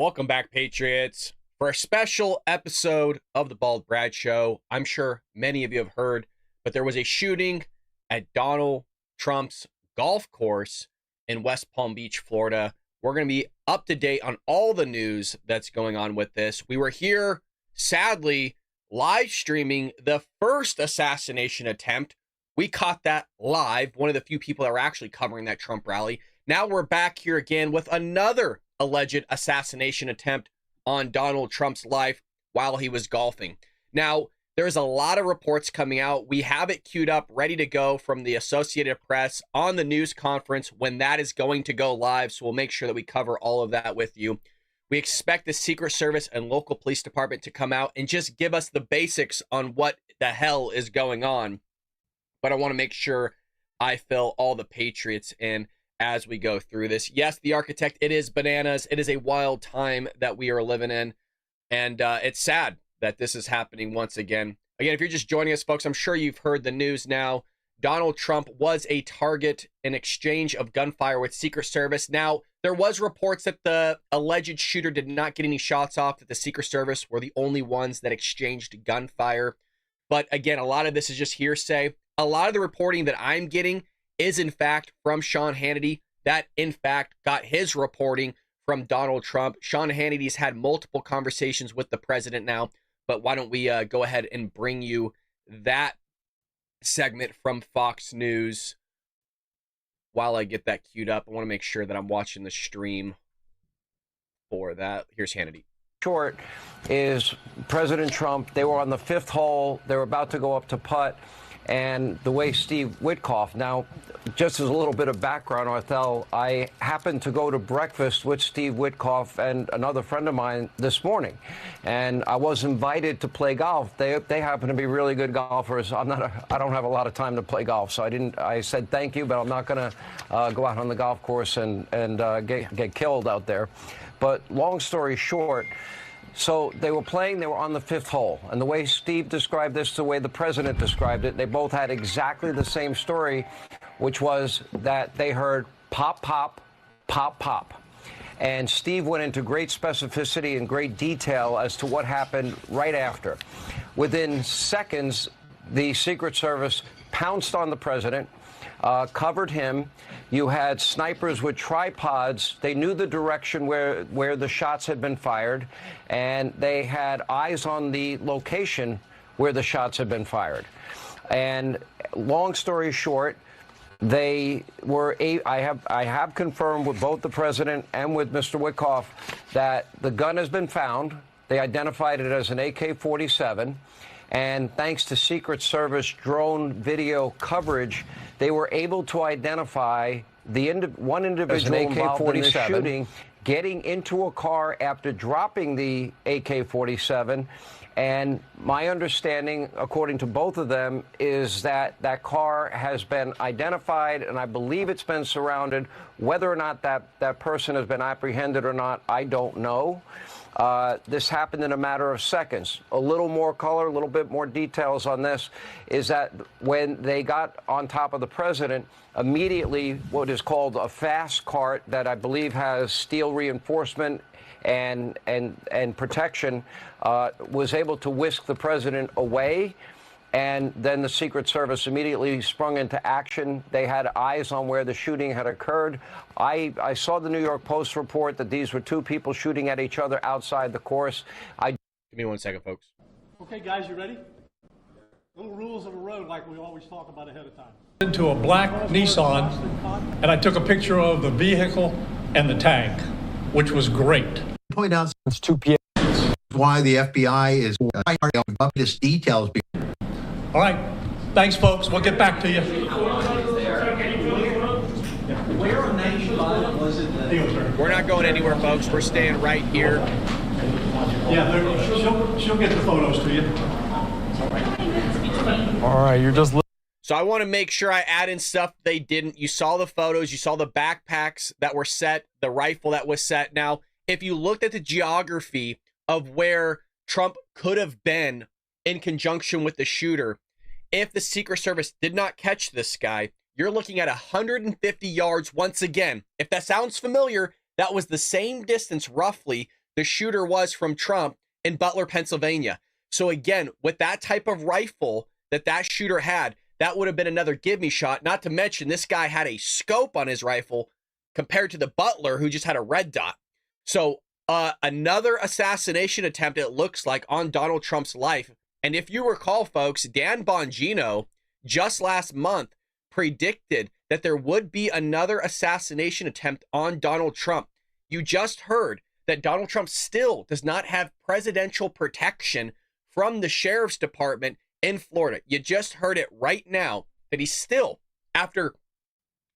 Welcome back, Patriots, for a special episode of the Bald Brad Show. I'm sure many of you have heard, but there was a shooting at Donald Trump's golf course in West Palm Beach, Florida. We're going to be up to date on all the news that's going on with this. We were here, sadly, live streaming the first assassination attempt. We caught that live, one of the few people that were actually covering that Trump rally. Now we're back here again with another alleged assassination attempt on Donald Trump's life while he was golfing. Now, there's a lot of reports coming out. We have it queued up, ready to go from the Associated Press on the news conference when that is going to go live. So we'll make sure that we cover all of that with you. We expect the Secret Service and local police department to come out and just give us the basics on what the hell is going on. But I want to make sure I fill all the Patriots in as we go through this. Yes, the architect, it is bananas. It is a wild time that we are living in. And it's sad that this is happening once again. Again, if you're just joining us, folks, I'm sure you've heard the news now. Donald Trump was a target in exchange of gunfire with Secret Service. Now, there was reports that the alleged shooter did not get any shots off, that the Secret Service were the only ones that exchanged gunfire. But again, a lot of this is just hearsay. A lot of the reporting that I'm getting is in fact from Sean Hannity, that in fact got his reporting from Donald Trump. Sean Hannity's had multiple conversations with the president now, but why don't we go ahead and bring you that segment from Fox News while I get that queued up. I want to make sure that I'm watching the stream for that. Here's Hannity. Short is President Trump. They were on the fifth hole. They were about to go up to putt. And the way Steve Witkoff, now, just as a little bit of background, Arthel, I happened to go to breakfast with Steve Witkoff and another friend of mine this morning. And I was invited to play golf. They happen to be really good golfers. I don't have a lot of time to play golf, so I said thank you, but I'm not going to go out on the golf course and get killed out there. But long story short, so they were playing, they were on the fifth hole. And the way Steve described this, the way the president described it, they both had exactly the same story, which was that they heard pop, pop, pop, pop. And Steve went into great specificity and great detail as to what happened right after. Within seconds, the Secret Service pounced on the president, covered him. You had snipers with tripods. They knew the direction where the shots had been fired, and they had eyes on the location where the shots had been fired. And long story short, they were I have confirmed with both the president and with Mr. Witkoff that the gun has been found. They identified it as an AK-47. And thanks to Secret Service drone video coverage, they were able to identify one individual involved in the shooting, getting into a car after dropping the AK-47. And my understanding, according to both of them, is that that car has been identified, and I believe it's been surrounded. Whether or not that person has been apprehended or not, I don't know. This happened in a matter of seconds. A little more color, a little bit more details on this is that when they got on top of the president, immediately what is called a fast cart that I believe has steel reinforcement and protection was able to whisk the president away. And then the Secret Service immediately sprung into action. They had eyes on where the shooting had occurred. I saw the New York Post report that these were two people shooting at each other outside the course. Give me 1 second, folks. Okay, guys, you ready? Little rules of the road like we always talk about ahead of time. Into a black Nissan, and I took a picture of the vehicle and the tank, which was great. Point out It's 2 p.m. why the FBI is up this details. All right. Thanks, folks. We'll get back to you. We're not going anywhere, folks. We're staying right here. Yeah, she'll get the photos to you. All right, you're just... So I want to make sure I add in stuff they didn't. You saw the photos. You saw the backpacks that were set, the rifle that was set. Now, if you looked at the geography of where Trump could have been in conjunction with the shooter, if the Secret Service did not catch this guy, you're looking at 150 yards once again. If that sounds familiar, that was the same distance roughly the shooter was from Trump in Butler, Pennsylvania. So again, with that type of rifle that shooter had, that would have been another give me shot. Not to mention this guy had a scope on his rifle compared to the Butler, who just had a red dot. So another assassination attempt, it looks like, on Donald Trump's life. And if you recall, folks, Dan Bongino just last month predicted that there would be another assassination attempt on Donald Trump. You just heard that Donald Trump still does not have presidential protection from the sheriff's department in Florida. You just heard it right now that he's still, after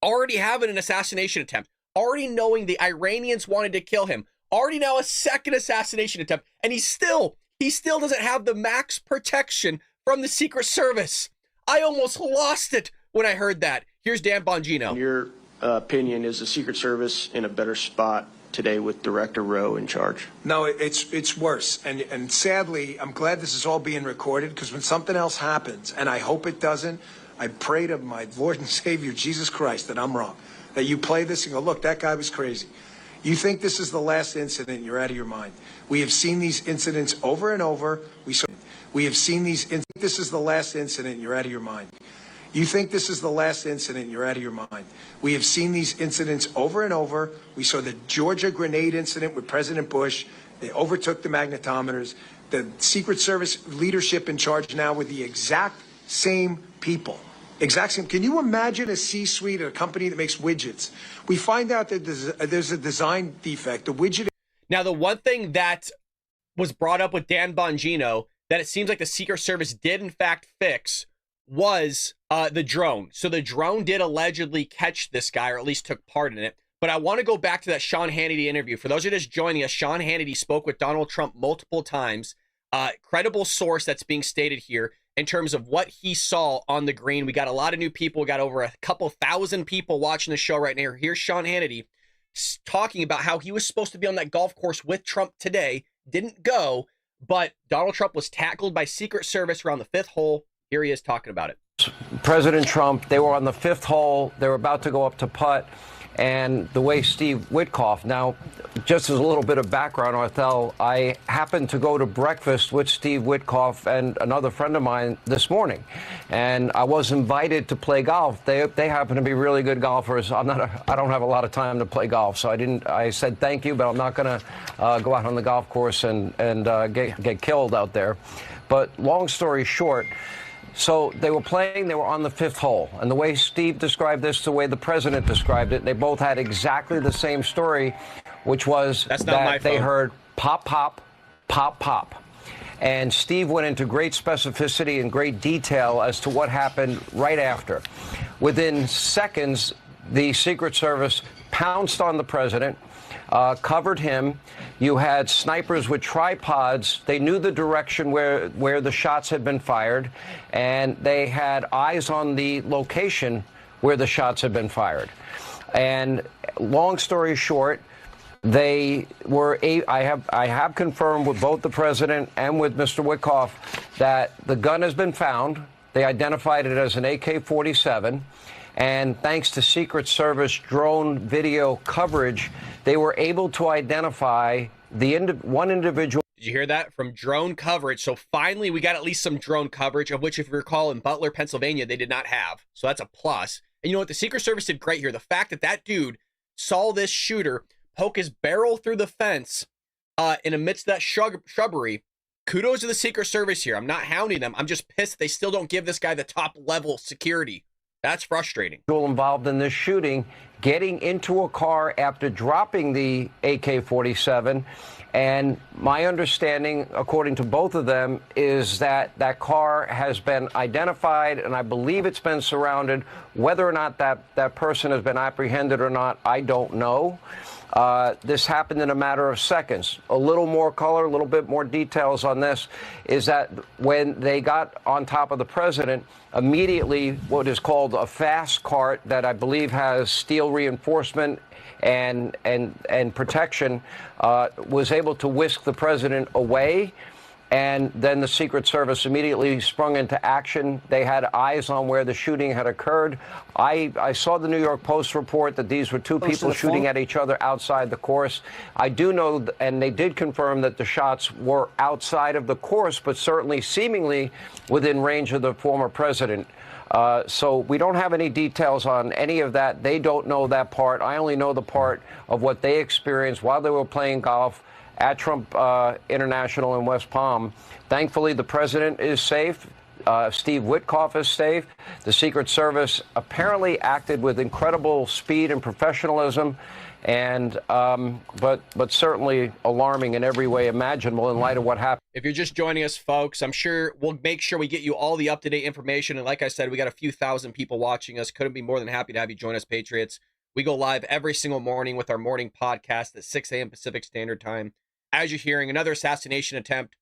already having an assassination attempt, already knowing the Iranians wanted to kill him, already now a second assassination attempt, and he still doesn't have the max protection from the Secret Service. I almost lost it when I heard that. Here's Dan Bongino. In your opinion, is the Secret Service in a better spot today with Director Rowe in charge? No, it's worse. And sadly, I'm glad this is all being recorded, because when something else happens, and I hope it doesn't, I pray to my Lord and Savior, Jesus Christ, that I'm wrong. That you play this and go, look, that guy was crazy. You think this is the last incident, you're out of your mind. We have seen these incidents over and over. We have seen these, this is the last incident, you're out of your mind. You think this is the last incident, you're out of your mind. We have seen these incidents over and over. We saw the Georgia grenade incident with President Bush. They overtook the magnetometers. The Secret Service leadership in charge now with the exact same people. Exact same. Can you imagine a C-suite at a company that makes widgets? We find out that there's a design defect. The widget. Now, the one thing that was brought up with Dan Bongino that it seems like the Secret Service did in fact fix was the drone. So the drone did allegedly catch this guy, or at least took part in it. But I want to go back to that Sean Hannity interview. For those who are just joining us, Sean Hannity spoke with Donald Trump multiple times. Credible source that's being stated here in terms of what he saw on the green. We got a lot of new people. We got over a couple thousand people watching the show right now. Here's Sean Hannity talking about how he was supposed to be on that golf course with Trump today, didn't go, but Donald Trump was tackled by Secret Service around the fifth hole. Here he is talking about it. President Trump, they were on the fifth hole. They were about to go up to putt. And the way Steve Witkoff, now, just as a little bit of background, Arthel, I happened to go to breakfast with Steve Witkoff and another friend of mine this morning. And I was invited to play golf. They happen to be really good golfers. I don't have a lot of time to play golf, so I said thank you, but I'm not going to go out on the golf course and get killed out there. But long story short, so they were playing, they were on the fifth hole. And the way Steve described this, the way the president described it, they both had exactly the same story, which was that they heard pop, pop, pop, pop. And Steve went into great specificity and great detail as to what happened right after. Within seconds, the Secret Service pounced on the president, covered him. You had snipers with tripods. They knew the direction where the shots had been fired, and they had eyes on the location where the shots had been fired. And long story short, they were. I have confirmed with both the president and with Mr. Witkoff that the gun has been found. They identified it as an AK-47. And thanks to Secret Service drone video coverage, they were able to identify one individual. Did you hear that? From drone coverage. So finally, we got at least some drone coverage, of which, if you recall, in Butler, Pennsylvania, they did not have. So that's a plus. And you know what? The Secret Service did great here. The fact that that dude saw this shooter poke his barrel through the fence in amidst that shrubbery. Kudos to the Secret Service here. I'm not hounding them. I'm just pissed they still don't give this guy the top level security. That's frustrating. Involved in this shooting, getting into a car after dropping the AK-47. And my understanding, according to both of them, is that that car has been identified, and I believe it's been surrounded. Whether or not that person has been apprehended or not, I don't know. This happened in a matter of seconds. A little more color, a little bit more details on this is that when they got on top of the president, immediately what is called a fast cart that I believe has steel reinforcement and protection was able to whisk the president away. And then the Secret Service immediately sprung into action. They had eyes on where the shooting had occurred. I saw the New York Post report that these were two people shooting at each other outside the course. I do know, and they did confirm that the shots were outside of the course, but certainly seemingly within range of the former president. So we don't have any details on any of that. They don't know that part. I only know the part of what they experienced while they were playing golf at Trump International in West Palm. Thankfully, the president is safe. Steve Witkoff is safe. The Secret Service apparently acted with incredible speed and professionalism, and but certainly alarming in every way imaginable in light of what happened. If you're just joining us, folks, I'm sure we'll make sure we get you all the up-to-date information. And like I said, we got a few thousand people watching us. Couldn't be more than happy to have you join us, Patriots. We go live every single morning with our morning podcast at 6 a.m. Pacific Standard Time. As you're hearing, another assassination attempt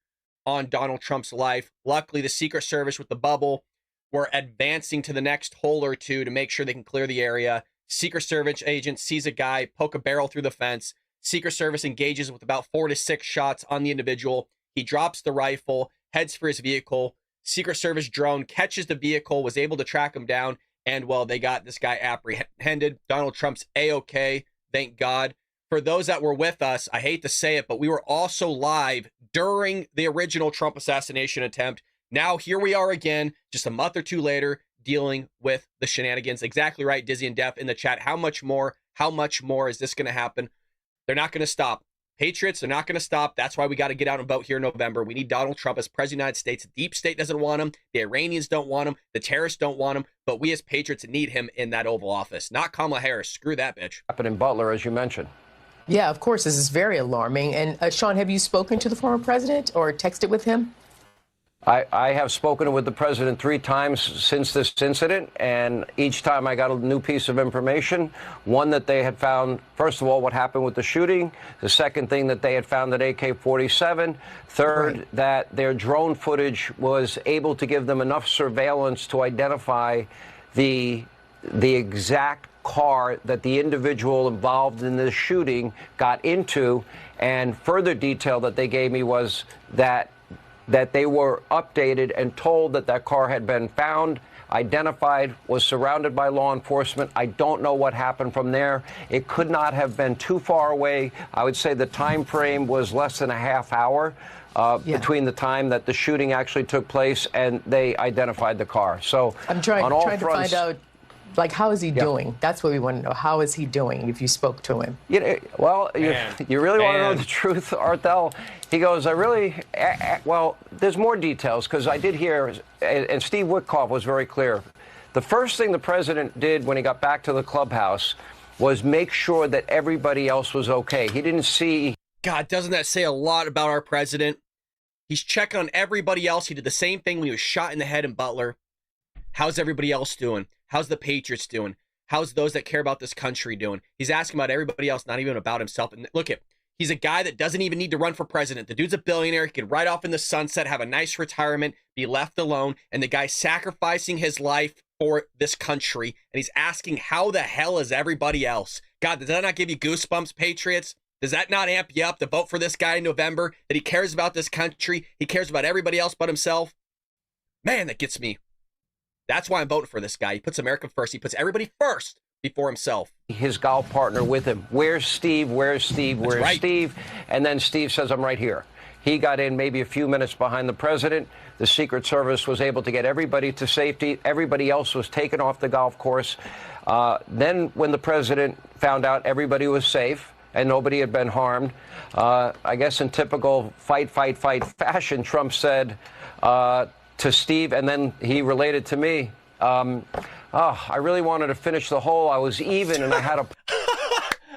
on Donald Trump's life. Luckily, the Secret Service with the bubble were advancing to the next hole or two to make sure they can clear the area. Secret Service agent sees a guy poke a barrel through the fence. Secret Service engages with about 4 to 6 shots on the individual. He drops the rifle, heads for his vehicle. Secret Service drone catches the vehicle, was able to track him down, and, well, they got this guy apprehended. Donald Trump's A-OK, thank God. For those that were with us, I hate to say it, but we were also live during the original Trump assassination attempt. Now here we are again, just a month or two later, dealing with the shenanigans. Exactly right, Dizzy and Def in the chat. How much more is this going to happen? They're not going to stop. Patriots, they're not going to stop. That's why we got to get out and vote here in November. We need Donald Trump as president of the United States. The deep state doesn't want him. The Iranians don't want him. The terrorists don't want him. But we as Patriots need him in that Oval Office. Not Kamala Harris. Screw that bitch. Happened in Butler, as you mentioned. Yeah, of course. This is very alarming. And Sean, have you spoken to the former president or texted with him? I have spoken with the president 3 times since this incident, and each time I got a new piece of information. One, that they had found, first of all, what happened with the shooting. The second thing, that they had found that AK-47. Third, right, that their drone footage was able to give them enough surveillance to identify the exact car that the individual involved in this shooting got into. And further detail that they gave me was that they were updated and told that that car had been found, identified, was surrounded by law enforcement. I don't know what happened from there. It could not have been too far away. I would say the time frame was less than a half hour between the time that the shooting actually took place and they identified the car. So I'm trying to find out, like, how is he doing? That's what we want to know. How is he doing, if you spoke to him? You know, well, you really want to know the truth, Arthel? He goes, well, there's more details, because I did hear, and Steve Witkoff was very clear. The first thing the president did when he got back to the clubhouse was make sure that everybody else was okay. He didn't see... God, doesn't that say a lot about our president? He's checking on everybody else. He did the same thing when he was shot in the head in Butler. How's everybody else doing? How's the Patriots doing? How's those that care about this country doing? He's asking about everybody else, not even about himself. And look, he's a guy that doesn't even need to run for president. The dude's a billionaire. He could ride off in the sunset, have a nice retirement, be left alone. And the guy's sacrificing his life for this country. And he's asking, how the hell is everybody else? God, does that not give you goosebumps, Patriots? Does that not amp you up to vote for this guy in November? That he cares about this country? He cares about everybody else but himself? Man, that gets me. That's why I'm voting for this guy. He puts America first. He puts everybody first before himself. His golf partner with him. Where's Steve? Where's Steve? Where's Steve? And then Steve says, I'm right here. He got in maybe a few minutes behind the president. The Secret Service was able to get everybody to safety. Everybody else was taken off the golf course. Then when the president found out everybody was safe and nobody had been harmed, I guess in typical fight fashion, Trump said to Steve, and then he related to me, I really wanted to finish the hole. I was even, and I had a...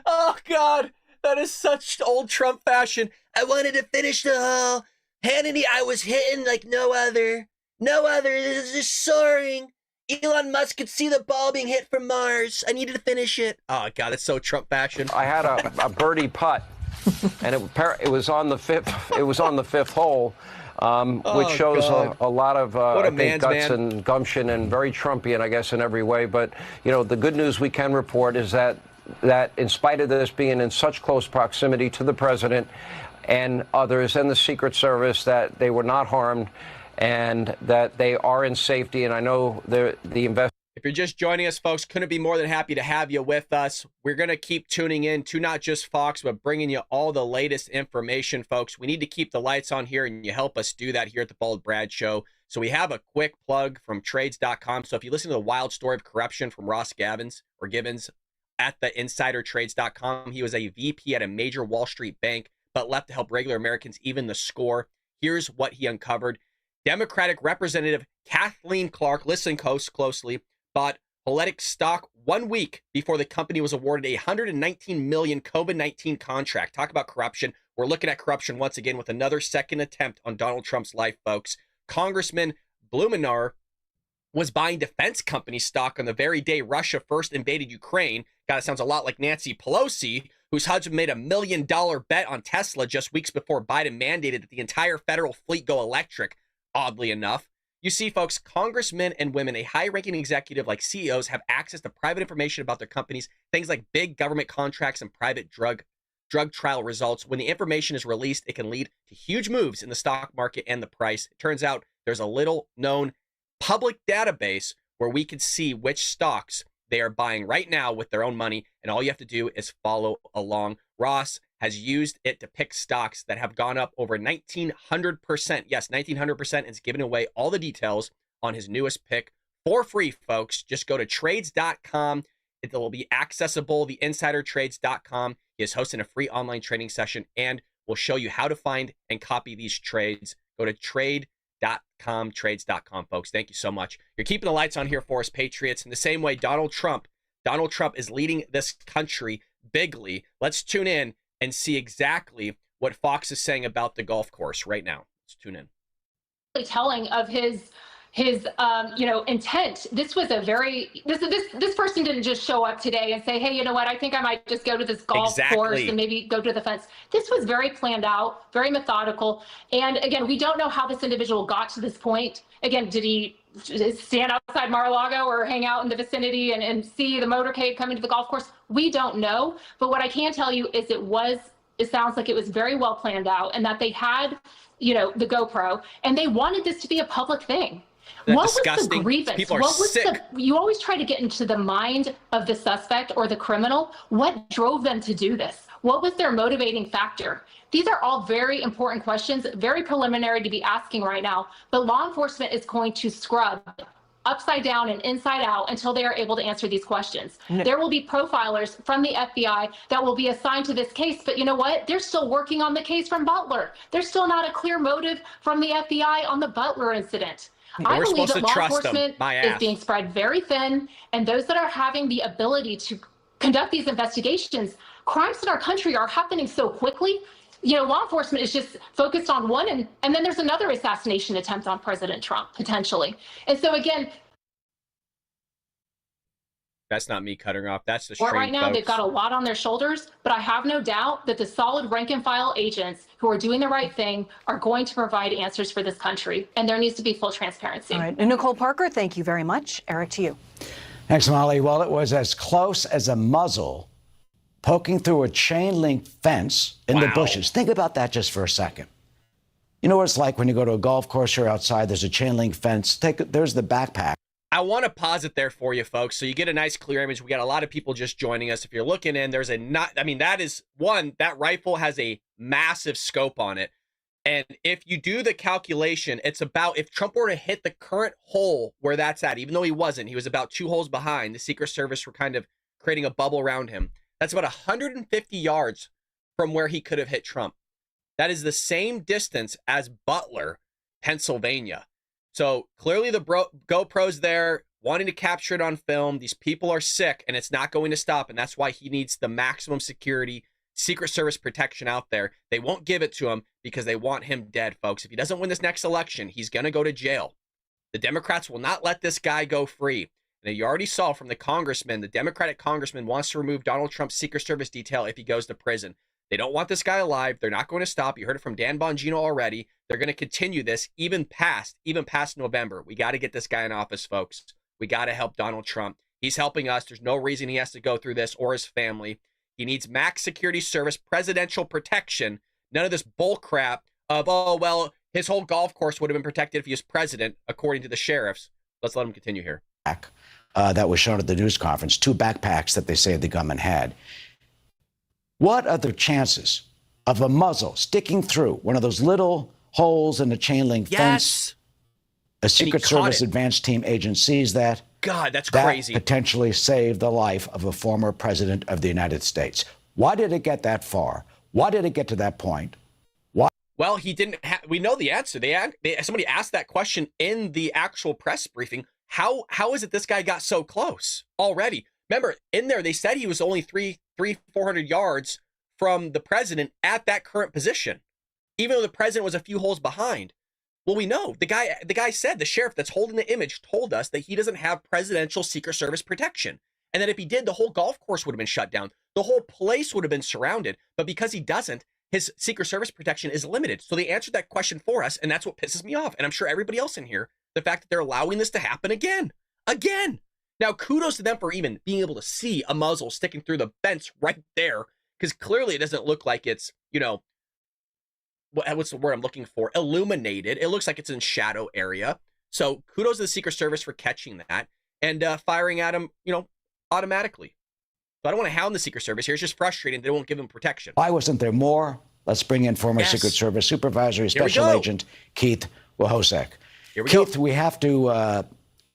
Oh, God, that is such old Trump fashion. I wanted to finish the hole. Hannity, I was hitting like no other. This is just soaring. Elon Musk could see the ball being hit from Mars. I needed to finish it. Oh, God, it's so Trump fashion. I had a birdie putt, and it was on the fifth hole. Which shows a lot of I think, guts and gumption, and very Trumpian, I guess, in every way. But, you know, the good news we can report is that in spite of this being in such close proximity to the president, and others and the Secret Service that they were not harmed and that they are in safety. And I know the If you're just joining us, folks, couldn't be more than happy to have you with us. We're going to keep tuning in to not just Fox, but bringing you all the latest information, folks. We need to keep the lights on here, and you help us do that here at the Bald Brad Show. So we have a quick plug from trades.com. So if you listen to the wild story of corruption from Ross Gibbons at the insidertrades.com, he was a VP at a major Wall Street bank, but left to help regular Americans even the score. Here's what he uncovered. Democratic Representative Kathleen Clark, listen closely, bought Rhetoric stock 1 week before the company was awarded a $119 million COVID-19 contract. Talk about corruption. We're looking at corruption once again with another second attempt on Donald Trump's life, folks. Congressman Blumenauer was buying defense company stock on the very day Russia first invaded Ukraine. God, it sounds a lot like Nancy Pelosi, whose husband made $1 million bet on Tesla just weeks before Biden mandated that the entire federal fleet go electric, oddly enough. You see, folks, congressmen and women, a high-ranking executive like CEOs, have access to private information about their companies, things like big government contracts and private drug trial results. When the information is released, it can lead to huge moves in the stock market and the price. It turns out there's a little-known public database where we can see which stocks they are buying right now with their own money, and all you have to do is follow along. Ross has used it to pick stocks that have gone up over 1,900%. Yes, 1,900%, and is giving away all the details on his newest pick for free, folks. Just go to trades.com. It will be accessible, the insidertrades.com. He is hosting a free online training session, and will show you how to find and copy these trades. Go to trades.com, folks. Thank you so much. You're keeping the lights on here for us, Patriots. In the same way, Donald Trump is leading this country bigly. Let's tune in and see exactly what Fox is saying about the golf course right now. Let's tune in. Telling of his intent. This was a very, this person didn't just show up today and say, hey, you know what, I think I might just go to this golf course and maybe go to the fence. This was very planned out, very methodical. And again, we don't know how this individual got to this point. Again, did he stand outside Mar-a-Lago or hang out in the vicinity and see the motorcade coming to the golf course? We don't know. But what I can tell you is it sounds like it was very well planned out, and that they had, the GoPro, and they wanted this to be a public thing. What was the grievance? People are sick. You always try to get into the mind of the suspect or the criminal. What drove them to do this? What was their motivating factor? These are all very important questions, very preliminary to be asking right now, but law enforcement is going to scrub upside down and inside out until they are able to answer these questions. There will be profilers from the FBI that will be assigned to this case, but you know what? They're still working on the case from Butler. There's still not a clear motive from the FBI on the Butler incident. I believe that law enforcement is being spread very thin, and those that are having the ability to conduct these investigations, crimes in our country are happening so quickly. Law enforcement is just focused on one, and then there's another assassination attempt on President Trump, potentially. And so again, that's not me cutting off. That's the stream, right now, folks. They've got a lot on their shoulders, but I have no doubt that the solid rank and file agents who are doing the right thing are going to provide answers for this country, and there needs to be full transparency. All right. And Nicole Parker, thank you very much. Eric, to you. Thanks, Molly. Well, it was as close as a muzzle poking through a chain link fence in the bushes. Think about that just for a second. You know what it's like when you go to a golf course, you're outside, there's a chain link fence. There's the backpack. I want to pause it there for you, folks, so you get a nice clear image. We got a lot of people just joining us. If you're looking in, there's that rifle has a massive scope on it. And if you do the calculation, it's about, if Trump were to hit the current hole where that's at, even though he wasn't, he was about 2 holes behind. The Secret Service were kind of creating a bubble around him. That's about 150 yards from where he could have hit Trump. That is the same distance as Butler, Pennsylvania. So clearly the GoPro's there, wanting to capture it on film. These people are sick, and it's not going to stop, and that's why he needs the maximum security, Secret Service protection out there. They won't give it to him because they want him dead, folks. If he doesn't win this next election, he's going to go to jail. The Democrats will not let this guy go free. And you already saw from the congressman, the Democratic congressman wants to remove Donald Trump's Secret Service detail if he goes to prison. They don't want this guy alive. They're not going to stop. You heard it from Dan Bongino already. They're going to continue this even past November. We got to get this guy in office, folks. We got to help Donald Trump. He's helping us. There's no reason he has to go through this or his family. He needs max security service, presidential protection, None of this bull crap of, oh, well, his whole golf course would have been protected if he was president, according to the sheriffs. Let's let him continue here. That was shown at the news conference, 2 backpacks that they say the gunman had. What are the chances of a muzzle sticking through one of those little holes in the chain link fence? A Secret Service advanced team agent sees that. God, that's crazy. Potentially saved the life of a former president of the United States. Why did it get that far? Why did it get to that point? Why? Well, he didn't we know the answer. Somebody asked that question in the actual press briefing. How is it this guy got so close already? Remember, in there, they said he was only 400 yards from the president at that current position, even though the president was a few holes behind. Well, we know the guy said, the sheriff that's holding the image told us that he doesn't have presidential Secret Service protection. And that if he did, the whole golf course would have been shut down. The whole place would have been surrounded. But because he doesn't, his Secret Service protection is limited. So they answered that question for us. And that's what pisses me off. And I'm sure everybody else in here, the fact that they're allowing this to happen again. Now, kudos to them for even being able to see a muzzle sticking through the fence right there. Because clearly it doesn't look like it's, what's the word I'm looking for? Illuminated. It looks like it's in shadow area. So kudos to the Secret Service for catching that and firing at him, automatically. So I don't want to hound the Secret Service here. It's just frustrating they won't give him protection. Why wasn't there more? Let's bring in former Secret Service Supervisory Special Agent Keith Wojcik. Keith, we have to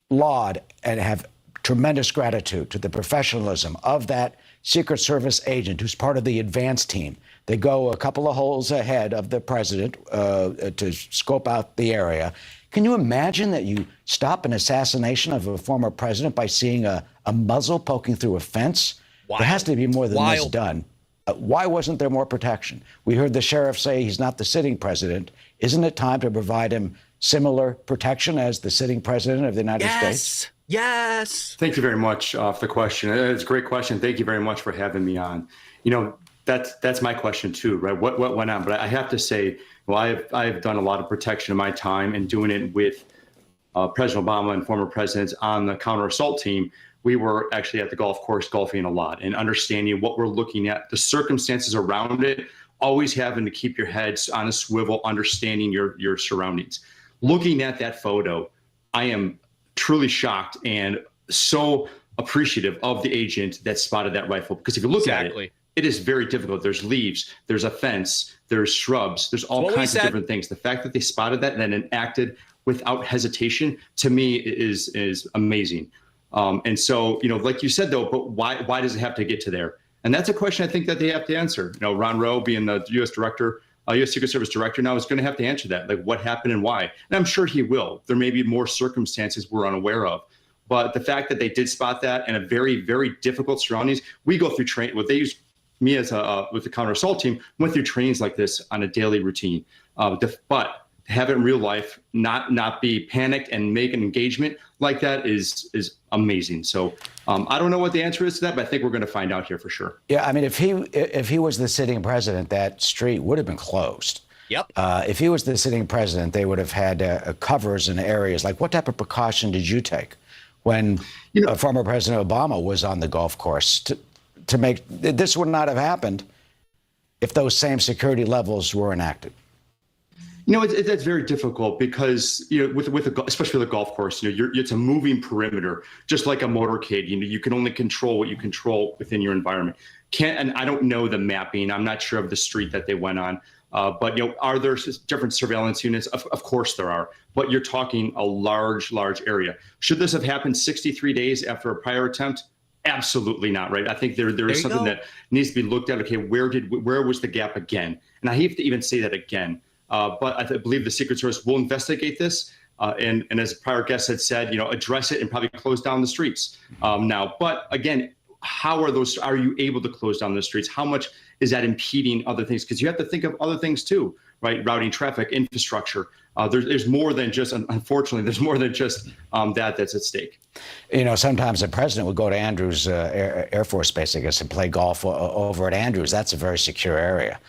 laud and have tremendous gratitude to the professionalism of that Secret Service agent who's part of the advance team. They go a couple of holes ahead of the president to scope out the area. Can you imagine that you stop an assassination of a former president by seeing a muzzle poking through a fence? There has to be more than this done. Why wasn't there more protection? We heard the sheriff say he's not the sitting president. Isn't it time to provide him similar protection as the sitting president of the United States? Yes. Thank you very much for the question. It's a great question. Thank you very much for having me on. That's my question too, right? What went on? But I have to say, I've done a lot of protection in my time and doing it with President Obama and former presidents on the counter assault team. We were actually at the golf course golfing a lot and understanding what we're looking at, the circumstances around it, always having to keep your heads on a swivel, understanding your surroundings. Looking at that photo, I am truly shocked and so appreciative of the agent that spotted that rifle. Because if you look at it, it is very difficult. There's leaves, there's a fence, there's shrubs, there's all kinds of different things. The fact that they spotted that and then acted without hesitation, to me, is amazing. And so, like you said, though, but why does it have to get to there? And that's a question I think that they have to answer. Ron Rowe, being the U.S. director, U.S. Secret Service director now, is going to have to answer that, like what happened and why. And I'm sure he will. There may be more circumstances we're unaware of. But the fact that they did spot that in a very, very difficult surroundings, we go through training. What they use, me as with the counter assault team, went through trainings like this on a daily routine. But have it in real life, not be panicked and make an engagement like that is amazing. So I don't know what the answer is to that, but I think we're going to find out here for sure. Yeah, I mean, if he was the sitting president, that street would have been closed. Yep. If he was the sitting president, they would have had covers in areas. Like, what type of precaution did you take when former President Obama was on the golf course to make this would not have happened if those same security levels were enacted? That's very difficult because, especially with a golf course, it's a moving perimeter, just like a motorcade. You can only control what you control within your environment. And I don't know the mapping. I'm not sure of the street that they went on. But, are there different surveillance units? Of course there are. But you're talking a large area. Should this have happened 63 days after a prior attempt? Absolutely not, right? I think there is something that needs to be looked at. Okay, where was the gap again? And I have to even say that again. But I believe the Secret Service will investigate this. And as a prior guest had said, address it and probably close down the streets now. But again, are you able to close down the streets? How much is that impeding other things? Because you have to think of other things too, right? Routing traffic, infrastructure. There's more than just, unfortunately, there's more than just that's at stake. Sometimes the president would go to Andrews Air Force Base, I guess, and play golf over at Andrews. That's a very secure area.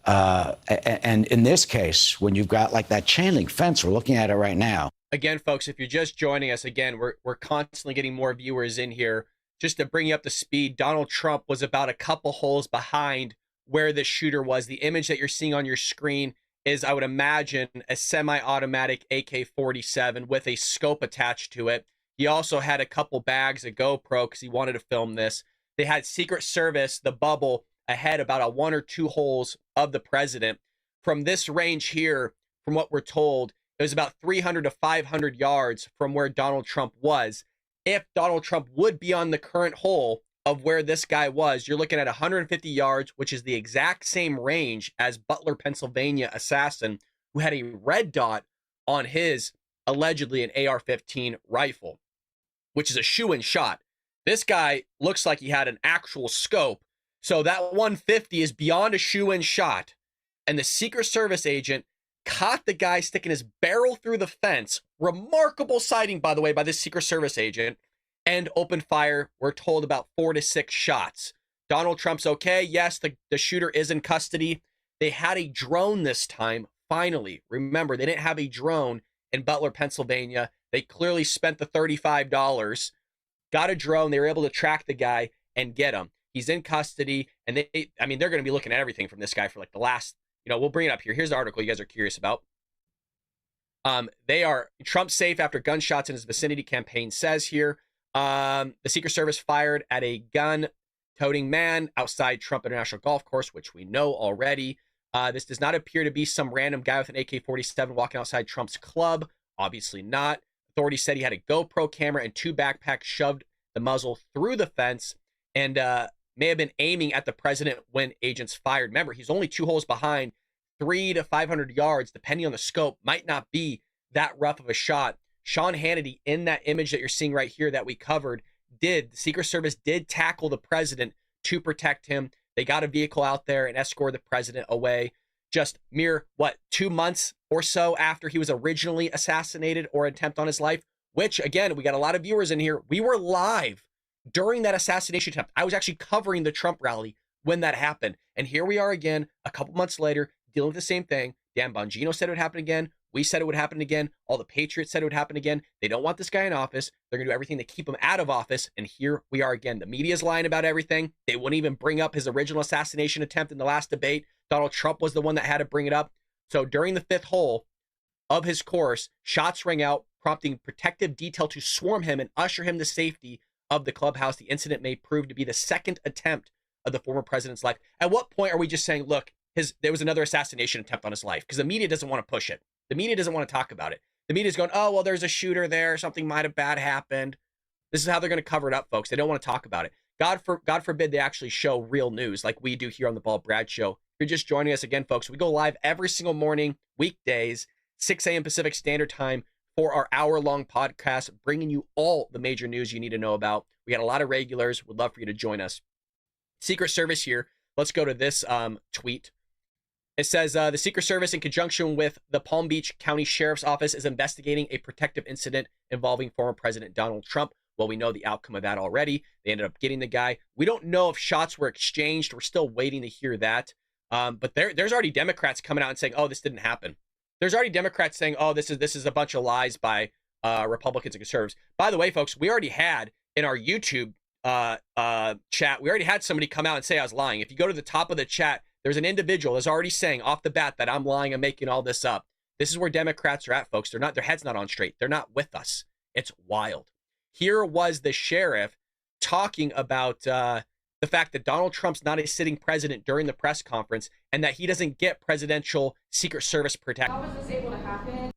And in this case, when you've got like that chain link fence, we're looking at it right now. Again, folks, if you're just joining us, again, we're constantly getting more viewers in here. Just to bring you up to speed, Donald Trump was about a couple holes behind where the shooter was. The image that you're seeing on your screen is, I would imagine, a semi-automatic AK-47 with a scope attached to it. He also had a couple bags of GoPro because he wanted to film this. They had Secret Service, the bubble, ahead about a 1 or 2 holes of the president. From this range here, from what we're told, it was about 300 to 500 yards from where Donald Trump was. If Donald Trump would be on the current hole of where this guy was, you're looking at 150 yards, which is the exact same range as Butler, Pennsylvania assassin who had a red dot on his, allegedly, an AR-15 rifle, which is a shoe-in shot. This guy looks like he had an actual scope. So that 150 is beyond a shoe-in shot. And the Secret Service agent caught the guy sticking his barrel through the fence. Remarkable sighting, by the way, by this Secret Service agent. And opened fire, we're told, about 4 to 6 shots. Donald Trump's okay. Yes, the shooter is in custody. They had a drone this time, finally. Remember, they didn't have a drone in Butler, Pennsylvania. They clearly spent the $35, got a drone. They were able to track the guy and get him. He's in custody, and they're going to be looking at everything from this guy for like the last, we'll bring it up here. Here's the article you guys are curious about. They are Trump safe after gunshots in his vicinity, campaign says here. The Secret Service fired at a gun-toting man outside Trump International Golf Course, which we know already. This does not appear to be some random guy with an AK-47 walking outside Trump's club. Obviously not. Authorities said he had a GoPro camera and 2 backpacks shoved the muzzle through the fence and may have been aiming at the president when agents fired. Remember, he's only 2 holes behind. 300 to 500 yards, depending on the scope, might not be that rough of a shot. Sean Hannity, in that image that you're seeing right here that we covered, the Secret Service did tackle the president to protect him. They got a vehicle out there and escorted the president away. Just mere, 2 months or so after he was originally assassinated or attempt on his life, which, again, we got a lot of viewers in here. We were live during that assassination attempt. I was actually covering the Trump rally when that happened. And here we are again, a couple months later, dealing with the same thing. Dan Bongino said it would happen again. We said it would happen again. All the patriots said it would happen again. They don't want this guy in office. They're going to do everything to keep him out of office. And here we are again. The media's lying about everything. They wouldn't even bring up his original assassination attempt in the last debate. Donald Trump was the one that had to bring it up. So during the 5th hole of his course, shots rang out, prompting protective detail to swarm him and usher him to safety of the clubhouse. The incident may prove to be the 2nd attempt of the former president's life. At what point are we just saying, look, there was another assassination attempt on his life? Because the media doesn't want to push it. The media doesn't want to talk about it. The media's going, oh, well, there's a shooter there. Something might have bad happened. This is how they're going to cover it up, folks. They don't want to talk about it. God forbid they actually show real news like we do here on the Bald Brad Show. If you're just joining us again, folks, we go live every single morning, weekdays, 6 a.m. Pacific Standard Time for our hour-long podcast, bringing you all the major news you need to know about. We got a lot of regulars. Would love for you to join us. Secret Service here. Let's go to this tweet. It says, the Secret Service, in conjunction with the Palm Beach County Sheriff's Office, is investigating a protective incident involving former President Donald Trump. Well, we know the outcome of that already. They ended up getting the guy. We don't know if shots were exchanged. We're still waiting to hear that. But there's already Democrats coming out and saying, oh, this didn't happen. There's already Democrats saying, oh, this is a bunch of lies by Republicans and conservatives. By the way, folks, we already had in our YouTube chat, we already had somebody come out and say I was lying. If you go to the top of the chat, there's an individual that's already saying off the bat that I'm lying and making all this up. This is where Democrats are at, folks. Their head's not on straight. They're not with us. It's wild. Here was the sheriff talking about the fact that Donald Trump's not a sitting president during the press conference and that he doesn't get presidential Secret Service protection. How was this able to happen?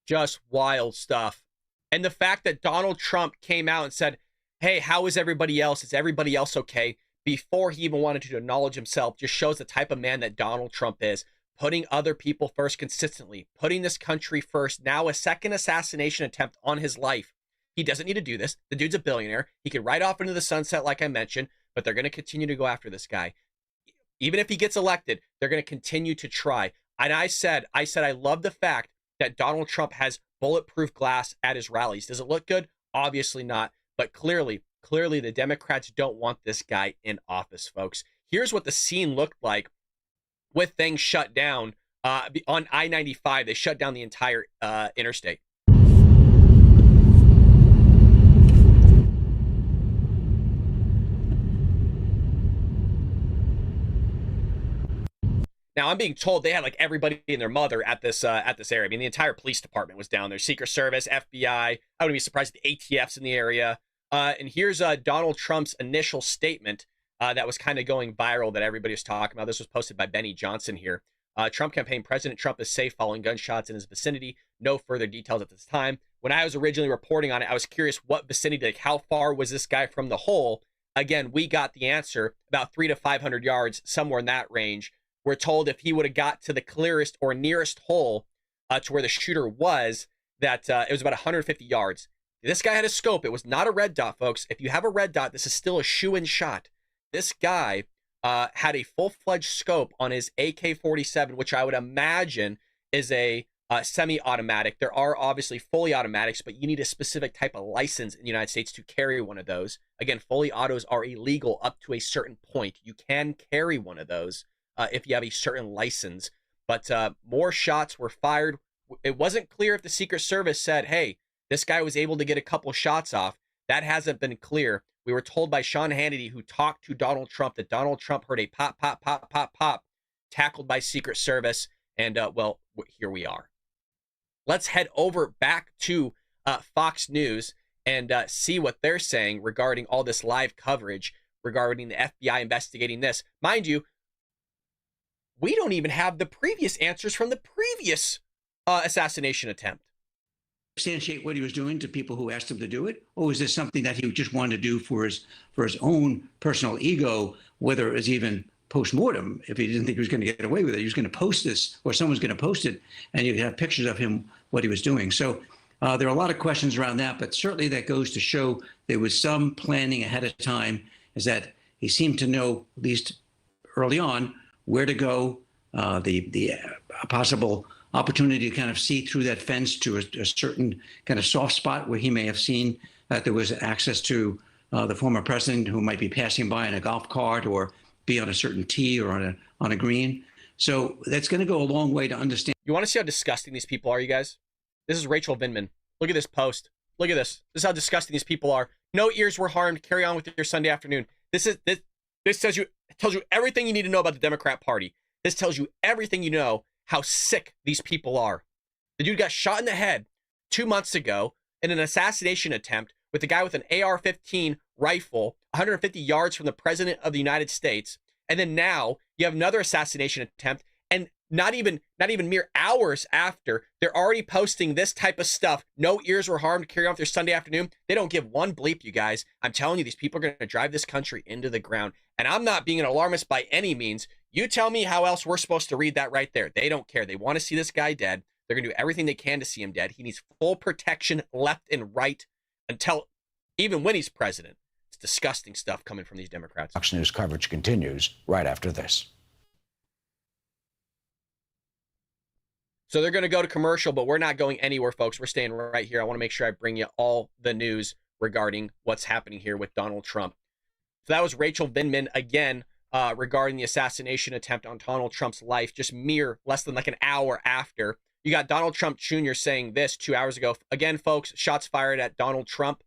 Just wild stuff. And the fact that Donald Trump came out and said, hey, how is everybody else? Is everybody else okay? Before he even wanted to acknowledge himself, just shows the type of man that Donald Trump is. Putting other people first consistently, putting this country first. Now a 2nd assassination attempt on his life. He doesn't need to do this. The dude's a billionaire. He can ride off into the sunset like I mentioned, but they're going to continue to go after this guy. Even if he gets elected, they're going to continue to try. And I said I love the fact that Donald Trump has bulletproof glass at his rallies. Does it look good? Obviously not. But clearly the Democrats don't want this guy in office, folks. Here's what the scene looked like with things shut down on I-95. They shut down the entire interstate. Now, I'm being told they had like everybody and their mother at this area. I mean, the entire police department was down there. Secret Service, FBI. I wouldn't be surprised if the ATF's in the area. And here's Donald Trump's initial statement that was kind of going viral that everybody was talking about. This was posted by Benny Johnson here. Trump campaign, President Trump is safe following gunshots in his vicinity. No further details at this time. When I was originally reporting on it, I was curious what vicinity, like how far was this guy from the hole? Again, we got the answer about 300 to 500 yards, somewhere in that range. We're told if he would have got to the clearest or nearest hole to where the shooter was, that it was about 150 yards. This guy had a scope. It was not a red dot, folks. If you have a red dot, this is still a shoe-in shot. This guy had a full-fledged scope on his AK-47, which I would imagine is a semi-automatic. There are obviously fully automatics, but you need a specific type of license in the United States to carry one of those. Again, fully autos are illegal up to a certain point. You can carry one of those if you have a certain license. But more shots were fired. It wasn't clear if the Secret Service said, hey, this guy was able to get a couple shots off. That hasn't been clear. We were told by Sean Hannity, who talked to Donald Trump, that Donald Trump heard a pop, pop, pop, pop, pop, tackled by Secret Service. And, well, here we are. Let's head over back to Fox News and see what they're saying regarding all this live coverage regarding the FBI investigating this. Mind you, we don't even have the previous answers from the previous assassination attempt. Substantiate what he was doing to people who asked him to do it, or was this something that he just wanted to do for his own personal ego, whether it was even post-mortem? If he didn't think he was going to get away with it, he was going to post this, or someone's going to post it, and you have pictures of him, what he was doing. So there are a lot of questions around that, but certainly that goes to show there was some planning ahead of time, is that he seemed to know, at least early on, where to go, the possible opportunity to kind of see through that fence to a certain kind of soft spot where he may have seen that there was access to the former president who might be passing by in a golf cart or be on a certain tee or on a green. So that's going to go a long way to understand. You want to see how disgusting these people are, you guys? This is Rachel Vindman. Look at this post. Look at this. This is how disgusting these people are. No ears were harmed. Carry on with your Sunday afternoon. This tells you everything you need to know about the Democrat Party. This tells you everything you know how sick these people are. The dude got shot in the head 2 months ago in an assassination attempt with a guy with an AR-15 rifle 150 yards from the president of the United States. And then now you have another assassination attempt, and not even mere hours after, they're already posting this type of stuff. No ears were harmed. Carry on with their Sunday afternoon. They don't give one bleep, you guys. I'm telling you, these people are going to drive this country into the ground. And I'm not being an alarmist by any means. You tell me how else we're supposed to read that right there. They don't care. They want to see this guy dead. They're going to do everything they can to see him dead. He needs full protection left and right until even when he's president. It's disgusting stuff coming from these Democrats. Fox News coverage continues right after this. So they're going to go to commercial, but we're not going anywhere, folks. We're staying right here. I want to make sure I bring you all the news regarding what's happening here with Donald Trump. So that was Rachel Vindman again regarding the assassination attempt on Donald Trump's life, just mere less than like an hour after. You got Donald Trump Jr. saying this 2 hours ago. Again, folks, shots fired at Donald Trump.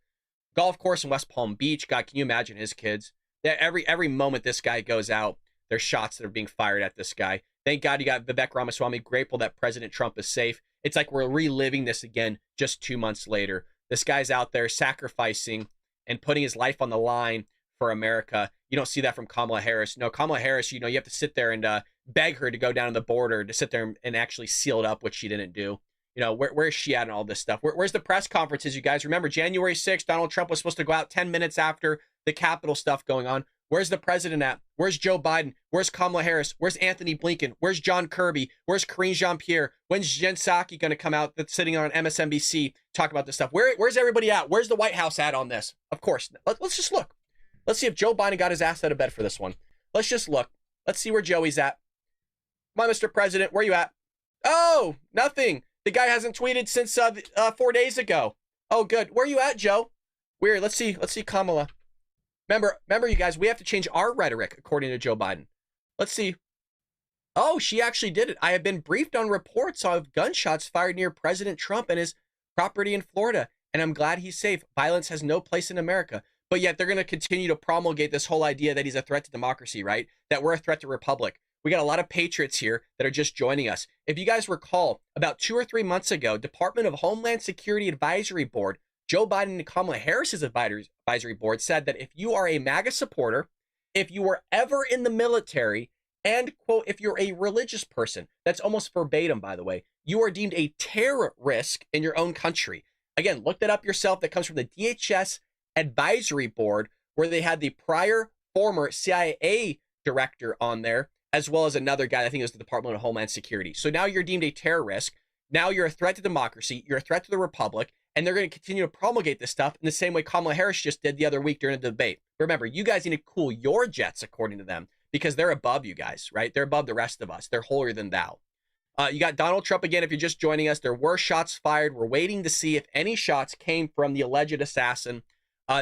Golf course in West Palm Beach. God, can you imagine his kids? Every moment this guy goes out, there's shots that are being fired at this guy. Thank God you got Vivek Ramaswamy, grateful that President Trump is safe. It's like we're reliving this again just 2 months later. This guy's out there sacrificing and putting his life on the line for America. You don't see that from Kamala Harris. No, Kamala Harris, you have to sit there and beg her to go down to the border to sit there and actually seal it up, which she didn't do. Where is she at in all this stuff? Where's the press conferences, you guys? Remember, January 6th, Donald Trump was supposed to go out 10 minutes after the Capitol stuff going on. Where's the president at? Where's Joe Biden? Where's Kamala Harris? Where's Anthony Blinken? Where's John Kirby? Where's Karine Jean-Pierre? When's Jen Psaki going to come out that's sitting on MSNBC talk about this stuff? Where's everybody at? Where's the White House at on this? Of course. Let's just look. Let's see if Joe Biden got his ass out of bed for this one. Let's just look. Let's see where Joey's at. Come on, Mr. President. Where you at? Oh, nothing. The guy hasn't tweeted since 4 days ago. Oh, good. Where are you at, Joe? Weird. Let's see Kamala. Remember, you guys, we have to change our rhetoric according to Joe Biden. Let's see. Oh, she actually did it. I have been briefed on reports of gunshots fired near President Trump and his property in Florida, and I'm glad he's safe. Violence has no place in America. But yet they're going to continue to promulgate this whole idea that he's a threat to democracy, right? That we're a threat to republic. We got a lot of patriots here that are just joining us. If you guys recall, about 2 or 3 months ago, Department of Homeland Security Advisory Board, Joe Biden and Kamala Harris's advisory board, said that if you are a MAGA supporter, if you were ever in the military, and, quote, if you're a religious person, that's almost verbatim, by the way, you are deemed a terror risk in your own country. Again, look that up yourself. That comes from the DHS Advisory Board, where they had the prior former CIA director on there, as well as another guy, I think it was the Department of Homeland Security. So now you're deemed a terror risk. Now you're a threat to democracy. You're a threat to the republic. And they're going to continue to promulgate this stuff in the same way Kamala Harris just did the other week during the debate. Remember, you guys need to cool your jets, according to them, because they're above you guys, right? They're above the rest of us. They're holier than thou. You got Donald Trump again. If you're just joining us, there were shots fired. We're waiting to see if any shots came from the alleged assassin.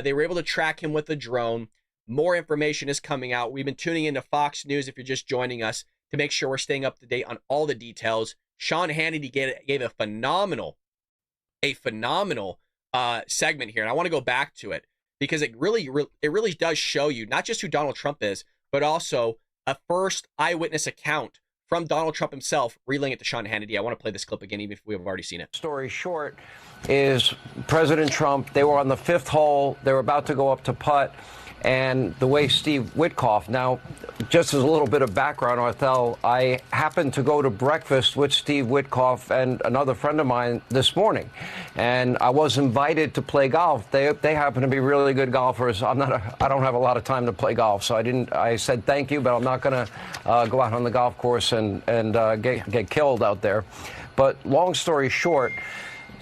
They were able to track him with a drone. More information is coming out. We've been tuning into Fox News, if you're just joining us, to make sure we're staying up to date on all the details. Sean Hannity gave a phenomenal segment here, and I want to go back to it because it really does show you not just who Donald Trump is, but also a first eyewitness account from Donald Trump himself, relaying it to Sean Hannity. I want to play this clip again, even if we have already seen it. Story short is President Trump, they were on the 5th hole. They were about to go up to putt. And the way Steve Witkoff, now, just as a little bit of background, Arthel, I happened to go to breakfast with Steve Witkoff and another friend of mine this morning. And I was invited to play golf. They happen to be really good golfers. I don't have a lot of time to play golf, so I said thank you, but I'm not going to go out on the golf course and get killed out there. But long story short,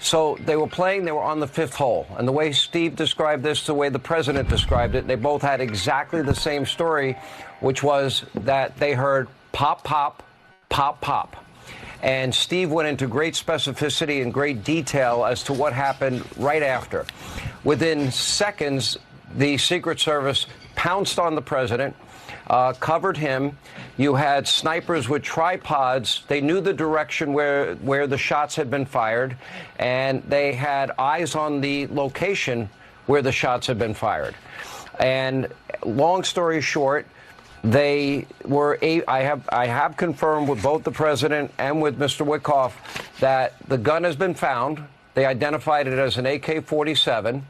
so they were playing, they were on the 5th hole. And the way Steve described this, the way the president described it, they both had exactly the same story, which was that they heard pop, pop, pop, pop. And Steve went into great specificity and great detail as to what happened right after. Within seconds, the Secret Service pounced on the president, covered him. You had snipers with tripods. They knew the direction where the shots had been fired, and they had eyes on the location where the shots had been fired. And long story short, they were. I have confirmed with both the president and with Mr. Witkoff that the gun has been found. They identified it as an AK-47.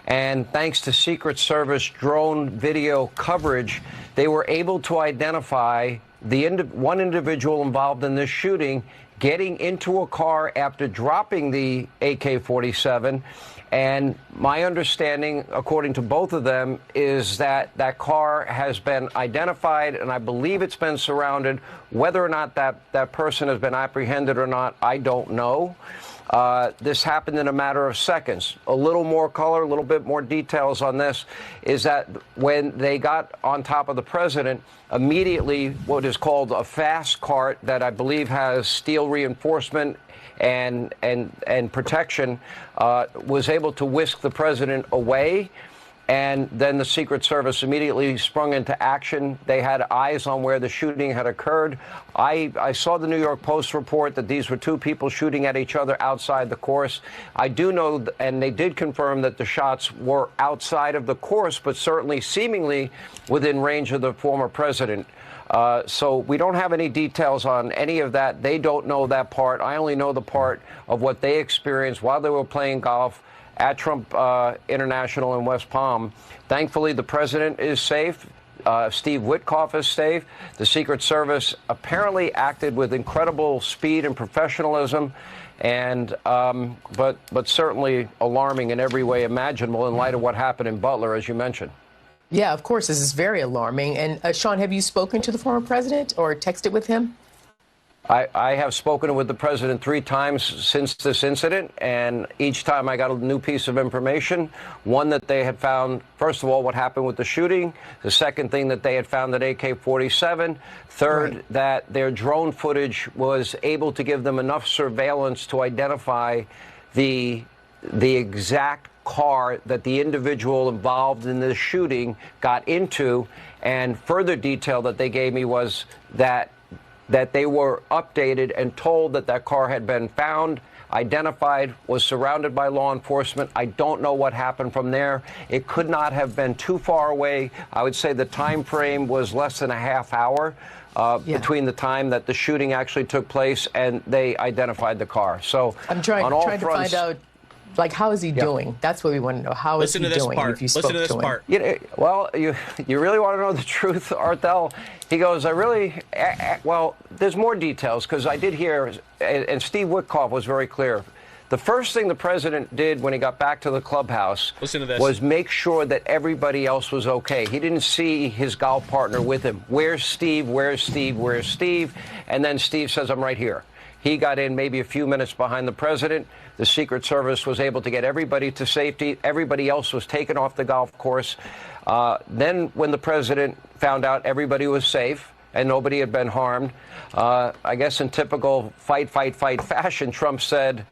And thanks to Secret Service drone video coverage, they were able to identify one individual involved in this shooting getting into a car after dropping the AK-47. And my understanding, according to both of them, is that that car has been identified, and I believe it's been surrounded. Whether or not that person has been apprehended or not, I don't know. This happened in a matter of seconds. A little more color, a little bit more details on this is that when they got on top of the president, immediately what is called a fast cart that I believe has steel reinforcement and protection was able to whisk the president away. And then the Secret Service immediately sprung into action. They had eyes on where the shooting had occurred. I saw the New York Post report that these were two people shooting at each other outside the course. I do know, and they did confirm, that the shots were outside of the course, but certainly seemingly within range of the former president. So we don't have any details on any of that. They don't know that part. I only know the part of what they experienced while they were playing golf at Trump International in West Palm. Thankfully, the president is safe. Steve Witkoff is safe. The Secret Service apparently acted with incredible speed and professionalism, and but certainly alarming in every way imaginable in light of what happened in Butler, as you mentioned. Yeah, of course, this is very alarming. And Sean, have you spoken to the former president or texted with him? I have spoken with the president 3 times since this incident, and each time I got a new piece of information. One, that they had found, first of all, what happened with the shooting. The second thing, that they had found an AK-47. Third, right, that their drone footage was able to give them enough surveillance to identify the exact car that the individual involved in this shooting got into. And further detail that they gave me was that they were updated and told that that car had been found, identified, was surrounded by law enforcement. I don't know what happened from there. It could not have been too far away. I would say the time frame was less than a half hour. between the time that the shooting actually took place and they identified the car. So I'm trying to find out, like, how is he doing? That's what we want to know. How is he doing? If you spoke to him. You know, well, you really want to know the truth, Arthel? He goes, well, there's more details, because I did hear, and Steve Witkoff was very clear. The first thing the president did when he got back to the clubhouse was make sure that everybody else was okay. He didn't see his golf partner with him. Where's Steve? Where's Steve? Where's Steve? And then Steve says, I'm right here. He got in maybe a few minutes behind the president. The Secret Service was able to get everybody to safety. Everybody else was taken off the golf course. Then when the president found out everybody was safe and nobody had been harmed, I guess in typical fight fashion, Trump said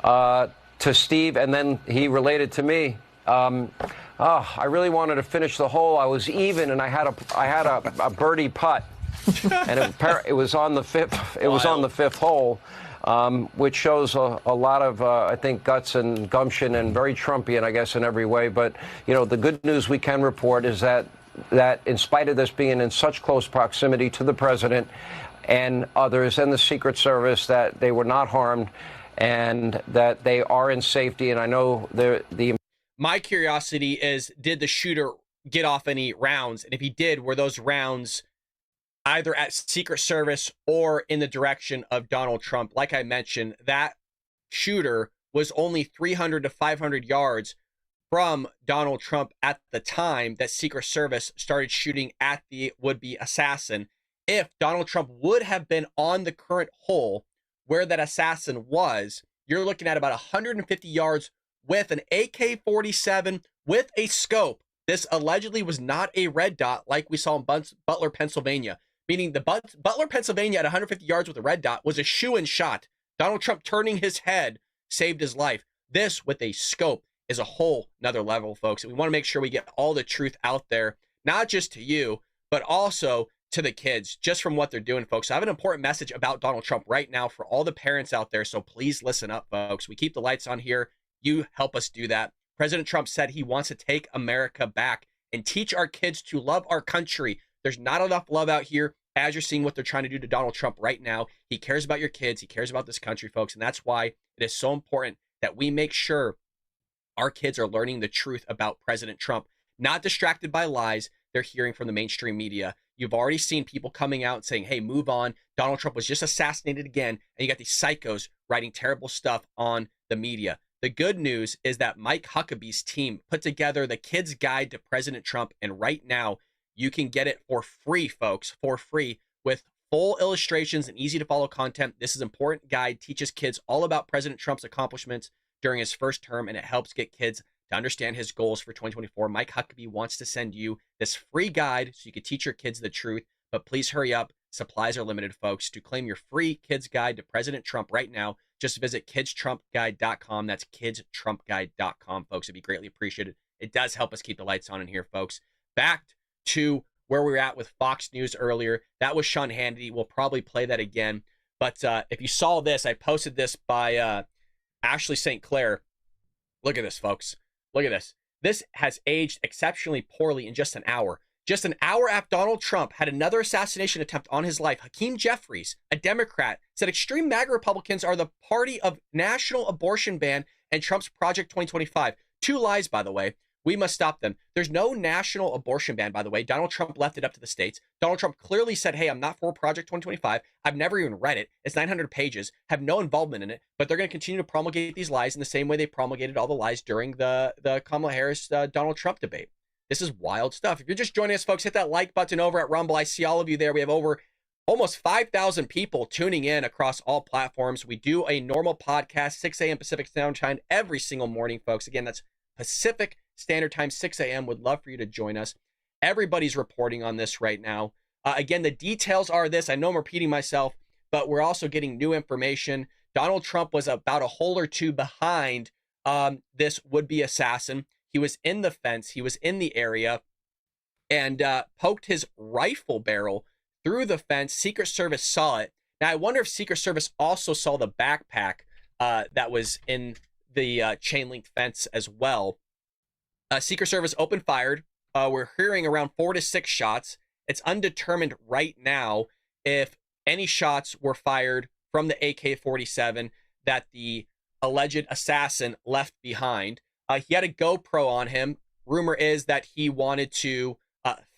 to Steve, and then he related to me, I really wanted to finish the hole. I was even, and I had a birdie putt. And it was on the fifth. It was on the fifth hole, which shows a lot of, I think, guts and gumption, and very Trumpian, I guess, in every way. But you know, the good news we can report is that in spite of this being in such close proximity to the president and others and the Secret Service, that they were not harmed and that they are in safety. And I know My curiosity is, did the shooter get off any rounds? And if he did, were those rounds either at Secret Service or in the direction of Donald Trump? Like I mentioned, that shooter was only 300 to 500 yards from Donald Trump at the time that Secret Service started shooting at the would-be assassin. If Donald Trump would have been on the current hole where that assassin was, you're looking at about 150 yards with an AK-47 with a scope. This allegedly was not a red dot like we saw in Butler, Pennsylvania. Meaning the Butler, Pennsylvania at 150 yards with a red dot was a shoo-in shot. Donald Trump turning his head saved his life. This with a scope is a whole nother level, folks. And we want to make sure we get all the truth out there, not just to you, but also to the kids, just from what they're doing, folks. I have an important message about Donald Trump right now for all the parents out there, so please listen up, folks. We keep the lights on here. You help us do that. President Trump said he wants to take America back and teach our kids to love our country. There's not enough love out here, as you're seeing what they're trying to do to Donald Trump right now. He cares about your kids. He cares about this country, folks. And that's why it is so important that we make sure our kids are learning the truth about President Trump, not distracted by lies they're hearing from the mainstream media. You've already seen people coming out and saying, hey, move on. Donald Trump was just assassinated again. And you got these psychos writing terrible stuff on the media. The good news is that Mike Huckabee's team put together the Kid's Guide to President Trump. And right now, you can get it for free, folks, for free, with full illustrations and easy to follow content. This is an important guide, teaches kids all about President Trump's accomplishments during his first term, and it helps get kids to understand his goals for 2024. Mike Huckabee wants to send you this free guide so you can teach your kids the truth, but please hurry up. Supplies are limited, folks. To claim your free Kids Guide to President Trump right now, just visit kidstrumpguide.com. That's kidstrumpguide.com, folks. It'd be greatly appreciated. It does help us keep the lights on in here, folks. Back to where we were at with Fox News earlier. That was Sean Hannity. We'll probably play that again. But if you saw this, I posted this by Ashley St. Clair. Look at this, folks. Look at this. This has aged exceptionally poorly in just an hour. Just an hour after Donald Trump had another assassination attempt on his life, Hakeem Jeffries, a Democrat, said extreme MAGA Republicans are the party of national abortion ban and Trump's Project 2025. Two lies, by the way. We must stop them. There's no national abortion ban, by the way. Donald Trump left it up to the states. Donald Trump clearly said, hey, I'm not for Project 2025. I've never even read it. It's 900 pages, have no involvement in it, but they're going to continue to promulgate these lies in the same way they promulgated all the lies during the Kamala Harris, Donald Trump debate. This is wild stuff. If you're just joining us, folks, hit that like button over at Rumble. I see all of you there. We have over almost 5,000 people tuning in across all platforms. We do a normal podcast, 6 a.m. Pacific Standard Time every single morning, folks. Again, that's Pacific Standard Time, 6 a.m. Would love for you to join us. Everybody's reporting on this right now. Again, the details are this. I know I'm repeating myself, but we're also getting new information. Donald Trump was about a hole or two behind this would-be assassin. He was in the fence. He was in the area and poked his rifle barrel through the fence. Secret Service saw it. Now, I wonder if Secret Service also saw the backpack that was in the chain link fence as well. Secret Service open fired. We're hearing around 4 to 6 shots. It's undetermined right now if any shots were fired from the AK-47 that the alleged assassin left behind. He had a GoPro on him. Rumor is that he wanted to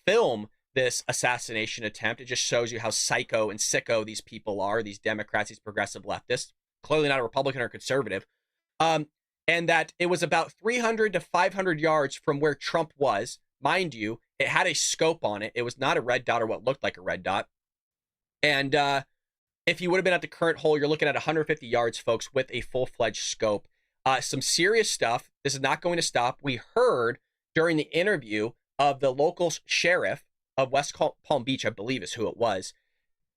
film this assassination attempt. It just shows you how psycho and sicko these people are, these Democrats, these progressive leftists, clearly not a Republican or conservative. And that it was about 300 to 500 yards from where Trump was. Mind you, it had a scope on it. It was not a red dot or what looked like a red dot. And if you would have been at the current hole, you're looking at 150 yards, folks, with a full-fledged scope. Some serious stuff. This is not going to stop. We heard during the interview of the local sheriff of West Palm Beach, I believe is who it was.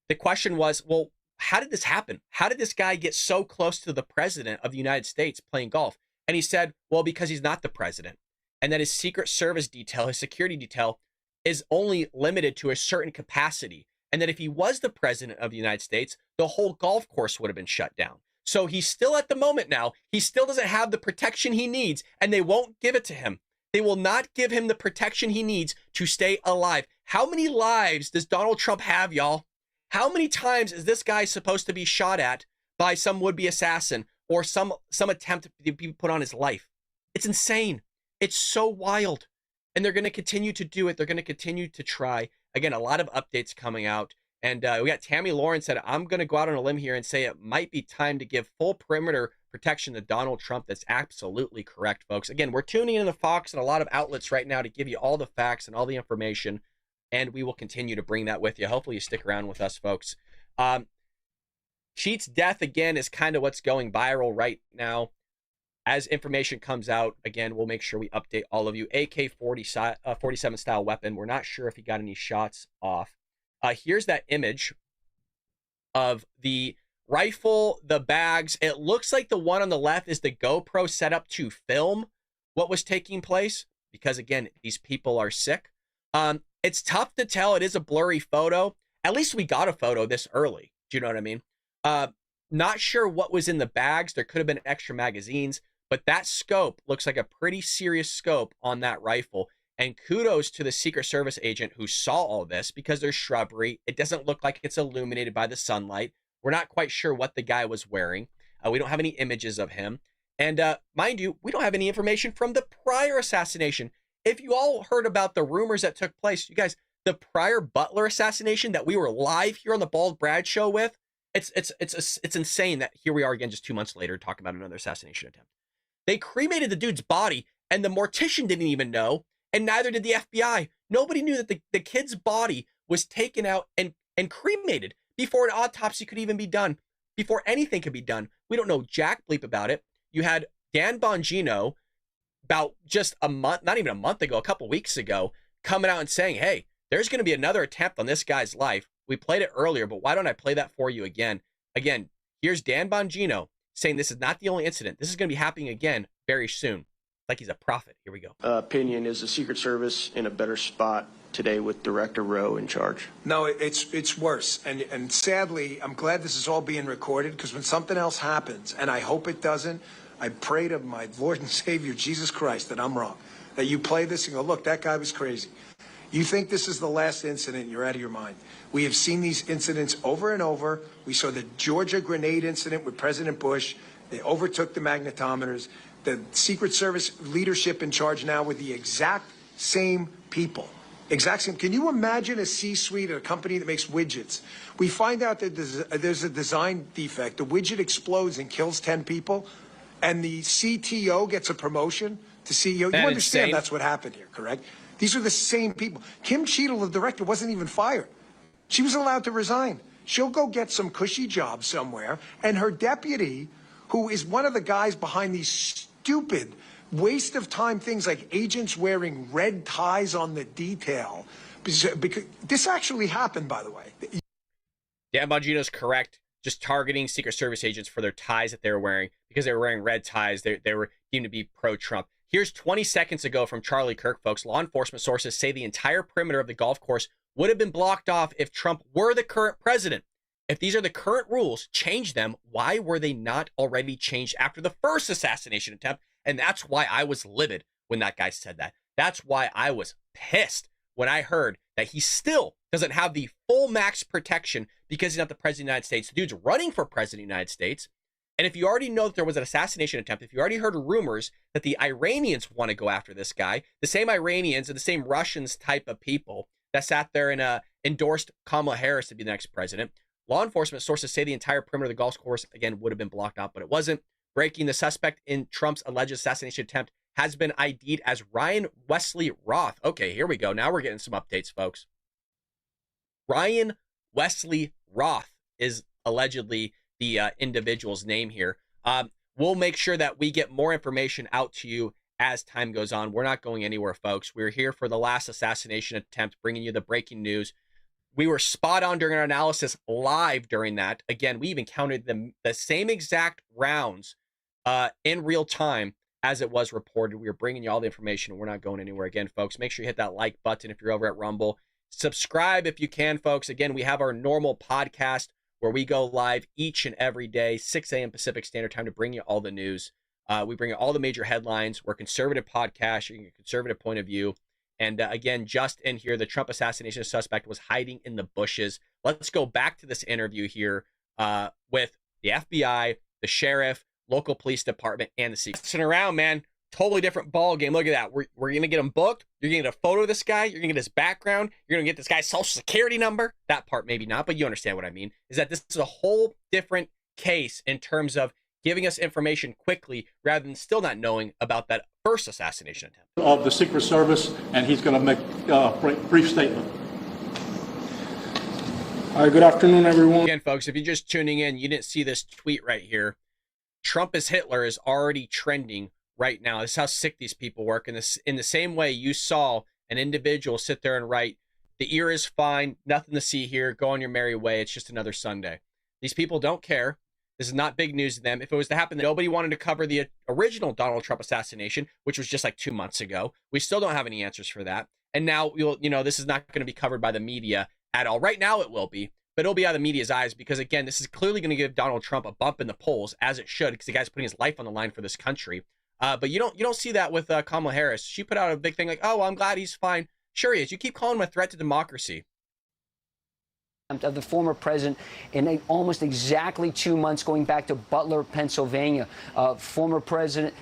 The question was, well, how did this happen? How did this guy get so close to the president of the United States playing golf? And he said, well, because he's not the president. And that his Secret Service detail, his security detail, is only limited to a certain capacity. And that if he was the president of the United States, the whole golf course would have been shut down. So he's still at the moment now, he still doesn't have the protection he needs, and they won't give it to him. They will not give him the protection he needs to stay alive. How many lives does Donald Trump have, y'all? How many times is this guy supposed to be shot at by some would-be assassin or some attempt to be put on his life? It's insane. It's so wild. And they're going to continue to do it. They're going to continue to try. Again, a lot of updates coming out. And we got Tammy Lawrence said, I'm going to go out on a limb here and say it might be time to give full perimeter protection to Donald Trump. That's absolutely correct, folks. Again, we're tuning in to Fox and a lot of outlets right now to give you all the facts and all the information. And we will continue to bring that with you. Hopefully you stick around with us, folks. Cheat's death, again, is kind of what's going viral right now. As information comes out, again, we'll make sure we update all of you. AK-47 style weapon. We're not sure if he got any shots off. Here's that image of the rifle, the bags. It looks like the one on the left is the GoPro set up to film what was taking place because, again, these people are sick. It's tough to tell. It is a blurry photo. At least we got a photo this early. Do you know what I mean? Not sure what was in the bags. There could have been extra magazines, but that scope looks like a pretty serious scope on that rifle. And kudos to the Secret Service agent who saw all this because there's shrubbery. It doesn't look like it's illuminated by the sunlight. We're not quite sure what the guy was wearing. We don't have any images of him. And mind you, we don't have any information from the prior assassination. If you all heard about the rumors that took place, you guys, the prior Butler assassination that we were live here on the Bald Brad Show with, it's insane that here we are again just 2 months later talking about another assassination attempt. They cremated the dude's body and the mortician didn't even know. And neither did the FBI. Nobody knew that the kid's body was taken out and cremated before an autopsy could even be done, before anything could be done. We don't know jack bleep about it. You had Dan Bongino about just a month, not even a month ago, a couple weeks ago, coming out and saying, hey, there's going to be another attempt on this guy's life. We played it earlier, but why don't I play that for you again? Again, here's Dan Bongino saying this is not the only incident. This is going to be happening again very soon. Like he's a prophet. Here we go. Opinion, is the Secret Service in a better spot today with Director Rowe in charge? No, it's worse. And sadly, I'm glad this is all being recorded because when something else happens, and I hope it doesn't, I pray to my Lord and Savior, Jesus Christ, that I'm wrong. That you play this and go, look, that guy was crazy. You think this is the last incident, you're out of your mind. We have seen these incidents over and over. We saw the Georgia grenade incident with President Bush. They overtook the magnetometers. The Secret Service leadership in charge now with the exact same people. Exact same. Can you imagine a C-suite at a company that makes widgets? We find out that there's a design defect. The widget explodes and kills 10 people, and the CTO gets a promotion to CEO. You understand insane? That's what happened here, correct? These are the same people. Kim Cheadle, the director, wasn't even fired. She was allowed to resign. She'll go get some cushy job somewhere, and her deputy, who is one of the guys behind these stupid waste of time things like agents wearing red ties on the detail. Because this actually happened, by the way. Dan Bongino's correct. Just targeting Secret Service agents for their ties that they were wearing because they were wearing red ties. They were deemed to be pro-Trump. Here's 20 seconds ago from Charlie Kirk, folks. Law enforcement sources say the entire perimeter of the golf course would have been blocked off if Trump were the current president. If these are the current rules, change them. Why were they not already changed after the first assassination attempt? And that's why I was livid when that guy said that. That's why I was pissed when I heard that he still doesn't have the full max protection because he's not the president of the United States. The dude's running for president of the United States. And if you already know that there was an assassination attempt, if you already heard rumors that the Iranians want to go after this guy, the same Iranians and the same Russians type of people that sat there and endorsed Kamala Harris to be the next president, law enforcement sources say the entire perimeter of the golf course, again, would have been blocked off, but it wasn't. Breaking: the suspect in Trump's alleged assassination attempt has been ID'd as Ryan Wesley Roth. Okay, here we go. Now we're getting some updates, folks. Ryan Wesley Roth is allegedly the individual's name here. We'll make sure that we get more information out to you as time goes on. We're not going anywhere, folks. We're here for the last assassination attempt, bringing you the breaking news. We were spot on during our analysis live during that. Again, we even counted the same exact rounds in real time as it was reported. We were bringing you all the information. We're not going anywhere. Again, folks, make sure you hit that like button if you're over at Rumble. Subscribe if you can, folks. Again, we have our normal podcast where we go live each and every day, 6 a.m. Pacific Standard Time, to bring you all the news. We bring you all the major headlines. We're a conservative podcast, you're a conservative point of view. And again, just in here, the Trump assassination suspect was hiding in the bushes. Let's go back to this interview here with the FBI, the sheriff, local police department, and the secret. Sitting around, man, totally different ball game. Look at that. We're going to get him booked. You're going to get a photo of this guy. You're going to get his background. You're going to get this guy's social security number. That part, maybe not, but you understand what I mean. Is that this is a whole different case in terms of giving us information quickly rather than still not knowing about that first assassination attempt. Of the Secret Service, and he's going to make a brief statement. All right, good afternoon, everyone. Again, folks, if you're just tuning in, you didn't see this tweet right here. Trump is Hitler is already trending right now. This is how sick these people work. And this, in the same way you saw an individual sit there and write, "The ear is fine, nothing to see here, go on your merry way, it's just another Sunday." These people don't care. This is not big news to them. If it was to happen, nobody wanted to cover the original Donald Trump assassination, which was just like 2 months ago. We still don't have any answers for that. And now, this is not going to be covered by the media at all. Right now it will be, but it'll be out of the media's eyes because, again, this is clearly going to give Donald Trump a bump in the polls, as it should, because the guy's putting his life on the line for this country. But you don't see that with Kamala Harris. She put out a big thing like, "Oh, well, I'm glad he's fine." Sure he is. You keep calling him a threat to democracy. Of the former president in almost exactly 2 months, going back to Butler, Pennsylvania. Former President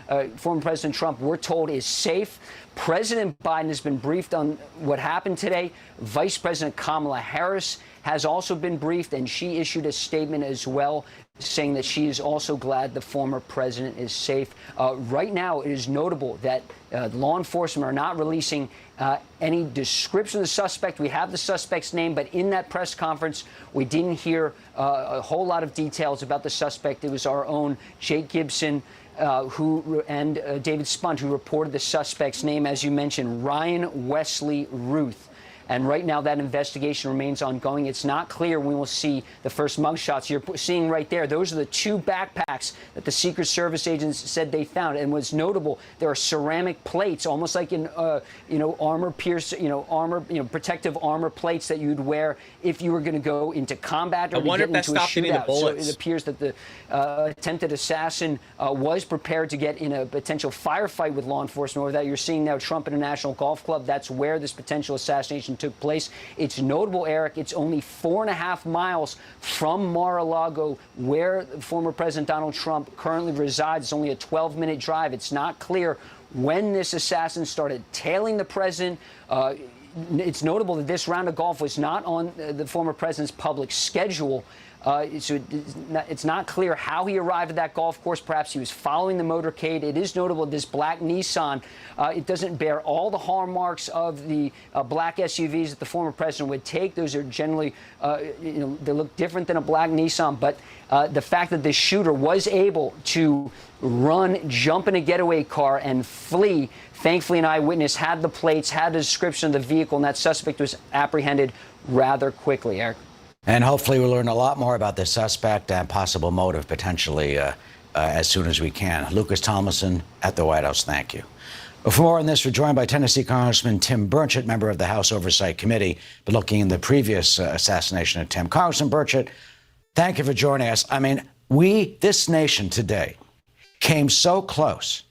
Trump, we're told, is safe. President Biden has been briefed on what happened today. Vice President Kamala Harris has also been briefed, and she issued a statement as well, saying that she is also glad the former president is safe. Right now, it is notable that law enforcement are not releasing any description of the suspect. We have the suspect's name, but in that press conference, we didn't hear a whole lot of details about the suspect. It was our own Jake Gibson and David Spunt who reported the suspect's name, as you mentioned, Ryan Wesley Roth. And right now, that investigation remains ongoing. It's not clear when we'll see the first mugshots. You're seeing right there, those are the 2 backpacks that the Secret Service agents said they found. And what's notable, there are ceramic plates, almost like in, protective armor plates that you'd wear if you were going to go into combat or to get into a shootout. So it appears that the attempted assassin was prepared to get in a potential firefight with law enforcement. Over that, you're seeing now Trump International Golf Club. That's where this potential assassination took place. It's notable, Eric, it's only 4.5 miles from Mar-a-Lago, where former President Donald Trump currently resides. It's only a 12-minute drive. It's not clear when this assassin started tailing the president. It's notable that this round of golf was not on the former president's public schedule. So it's not clear how he arrived at that golf course. Perhaps he was following the motorcade. It is notable this black Nissan, it doesn't bear all the hallmarks of the black SUVs that the former president would take. Those are generally, they look different than a black Nissan. But the fact that the shooter was able to run, jump in a getaway car, and flee, thankfully an eyewitness had the plates, had the description of the vehicle, and that suspect was apprehended rather quickly, Eric. And hopefully we'll learn a lot more about the suspect and possible motive potentially as soon as we can. Lucas Tomlinson at the White House, thank you. For more on this, we're joined by Tennessee Congressman Tim Burchett, member of the House Oversight Committee, but looking in the previous assassination attempt. Congressman Burchett, thank you for joining us. I mean, this nation today came so close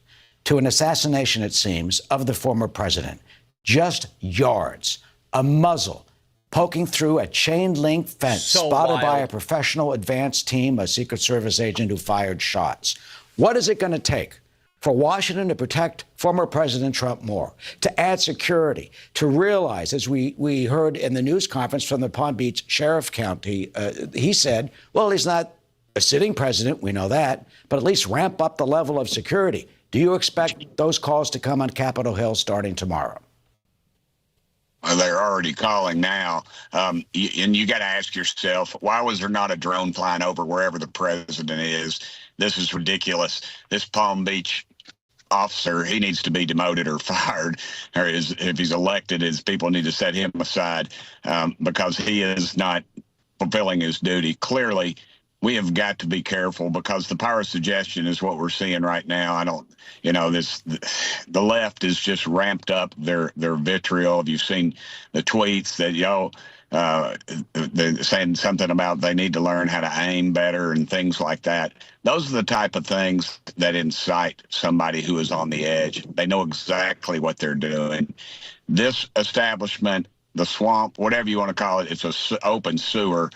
to an assassination, it seems, of the former president. Just yards a muzzle poking through a chain-link fence spotted by a professional advance team, a Secret Service agent who fired shots. What is it going to take for Washington to protect former President Trump more, to add security, to realize, as we heard in the news conference from the Palm Beach Sheriff County, he said, well, he's not a sitting president, we know that, but at least ramp up the level of security. Do you expect those calls to come on Capitol Hill starting tomorrow? Well, they're already calling now. And you got to ask yourself, why was there not a drone flying over wherever the president is? This is ridiculous. This Palm Beach officer, he needs to be demoted or fired, or if he's elected, his people need to set him aside because he is not fulfilling his duty. Clearly, we have got to be careful because the power of suggestion is what we're seeing right now. The left is just ramped up their vitriol. Have you seen the tweets that they're saying something about they need to learn how to aim better and things like that? Those are the type of things that incite somebody who is on the edge. They know exactly what they're doing. This establishment, the swamp, whatever you want to call it, it's an open sewer.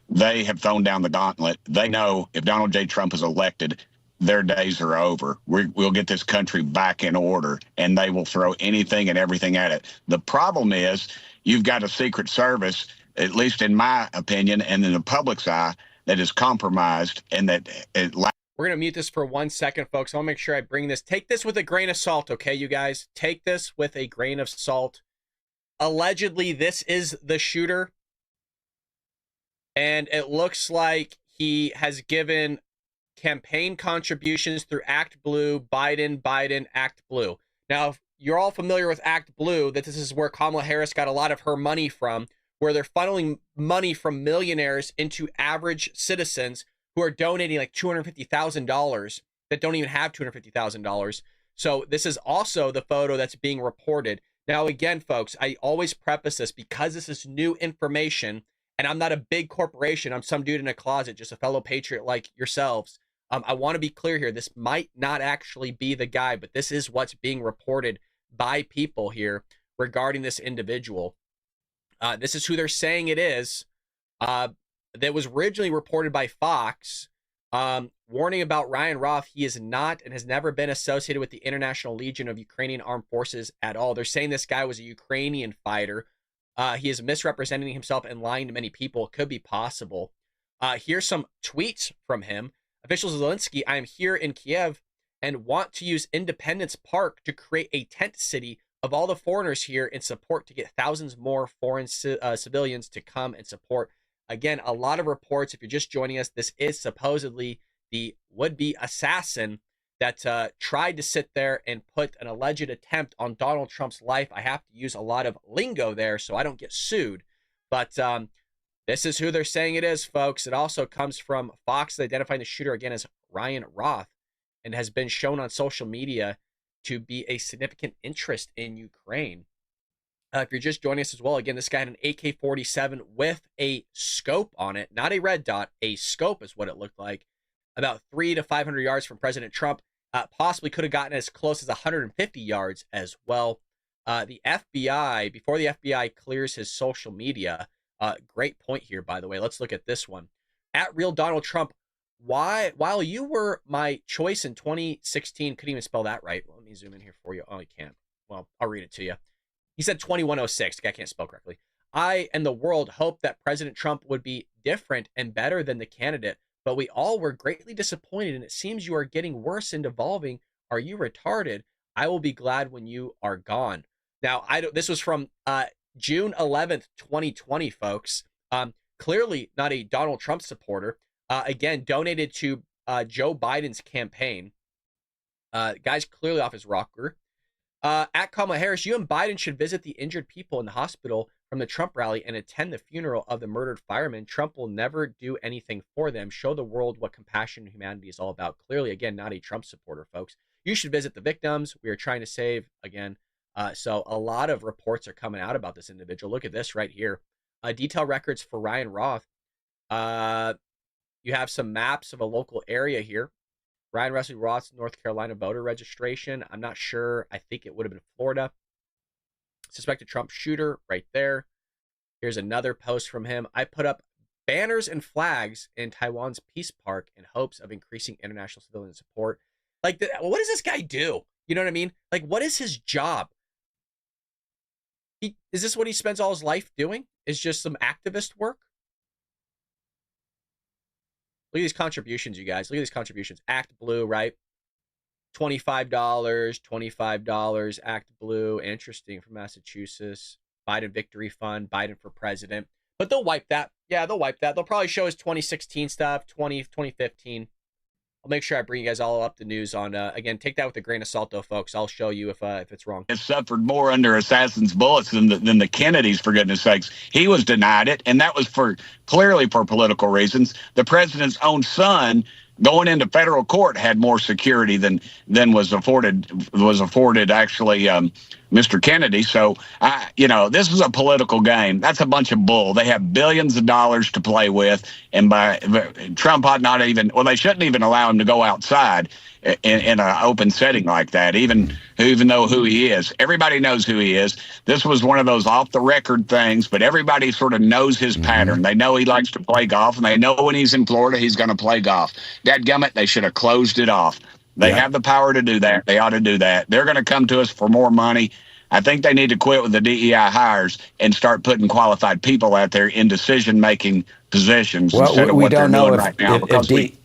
They have thrown down the gauntlet. They know if Donald J. Trump is elected, their days are over. We'll get this country back in order, and they will throw anything and everything at it. The problem is you've got a Secret Service, at least in my opinion, and in the public's eye, that is compromised and that We're going to mute this for 1 second, folks. I want to make sure I bring this. Take this with a grain of salt, okay, you guys? Take this with a grain of salt. Allegedly, this is the shooter. And it looks like he has given campaign contributions through Act Blue, Biden, Act Blue. Now, if you're all familiar with Act Blue, that this is where Kamala Harris got a lot of her money from, where they're funneling money from millionaires into average citizens who are donating like $250,000 that don't even have $250,000. So this is also the photo that's being reported. Now, again, folks, I always preface this because this is new information. And I'm not a big corporation. I'm some dude in a closet, just a fellow patriot like yourselves. I want to be clear here. This might not actually be the guy, but this is what's being reported by people here regarding this individual. This is who they're saying it is. That was originally reported by Fox. Warning about Ryan Roth. He is not and has never been associated with the International Legion of Ukrainian Armed Forces at all. They're saying this guy was a Ukrainian fighter. He is misrepresenting himself and lying to many people. It could be possible. Here's some tweets from him. Official Zelensky, I am here in Kiev and want to use Independence Park to create a tent city of all the foreigners here in support to get thousands more foreign civilians to come and support. Again, a lot of reports. If you're just joining us, this is supposedly the would-be assassin that tried to sit there and put an alleged attempt on Donald Trump's life. I have to use a lot of lingo there so I don't get sued. But this is who they're saying it is, folks. It also comes from Fox, identifying the shooter again as Ryan Roth, and has been shown on social media to be a significant interest in Ukraine. If you're just joining us as well, again, this guy had an AK-47 with a scope on it, not a red dot. A scope is what it looked like. About 300 to 500 yards from President Trump. Possibly could have gotten as close as 150 yards as well. The FBI, before the FBI clears his social media, great point here, by the way. Let's look at this one. At Real Donald Trump, while you were my choice in 2016, couldn't even spell that right. Let me zoom in here for you. Oh, you can't. Well, I'll read it to you. He said 2106. The guy can't spell correctly. I and the world hoped that President Trump would be different and better than the candidate, but we all were greatly disappointed, and it seems you are getting worse and devolving. Are you retarded? I will be glad when you are gone. Now, this was from June 11th, 2020, folks. Clearly not a Donald Trump supporter. Again, donated to Joe Biden's campaign. Guy's clearly off his rocker. At Kamala Harris, you and Biden should visit the injured people in the hospital from the Trump rally and attend the funeral of the murdered firemen. Trump will never do anything for them. Show the world what compassion and humanity is all about. Clearly, again, not a Trump supporter, folks. You should visit the victims. We are trying to save, again. So a lot of reports are coming out about this individual. Look at this right here. Detail records for Ryan Roth. You have some maps of a local area here. Ryan Wesley Roth's North Carolina voter registration. I'm not sure. I think it would have been Florida. suspected Trump shooter right there. Here's another post from him. I put up banners and flags in Taiwan's Peace Park in hopes of increasing international civilian support. Like, what does this guy do? You know what I mean? Like, what is his job? Is this what he spends all his life doing? Is just some activist work? Look at these contributions, you guys. Look at these contributions. Act Blue, right? $25, $25. Act Blue. Interesting, from Massachusetts. Biden Victory Fund. Biden for president. But they'll wipe that. Yeah, they'll wipe that. They'll probably show his 2016 stuff, 2015. I'll make sure I bring you guys all up to news on, again, take that with a grain of salt, though, folks. I'll show you if it's wrong. It suffered more under assassins' bullets than the Kennedys, for goodness sakes. He was denied it, and that was clearly for political reasons. The president's own son going into federal court had more security than was afforded actually Mr. Kennedy. So this is a political game. That's a bunch of bull. They have billions of dollars to play with, and Trump ought not even, well, they shouldn't even allow him to go outside in an open setting like that, even though who he is. Everybody knows who he is. This was one of those off the record things, but everybody sort of knows his pattern. They know he likes to play golf, and they know when he's in Florida, he's going to play golf. Dadgummit, they should have closed it off. They have the power to do that. They ought to do that. They're going to come to us for more money. I think they need to quit with the DEI hires and start putting qualified people out there in decision-making positions instead of what they're doing right now.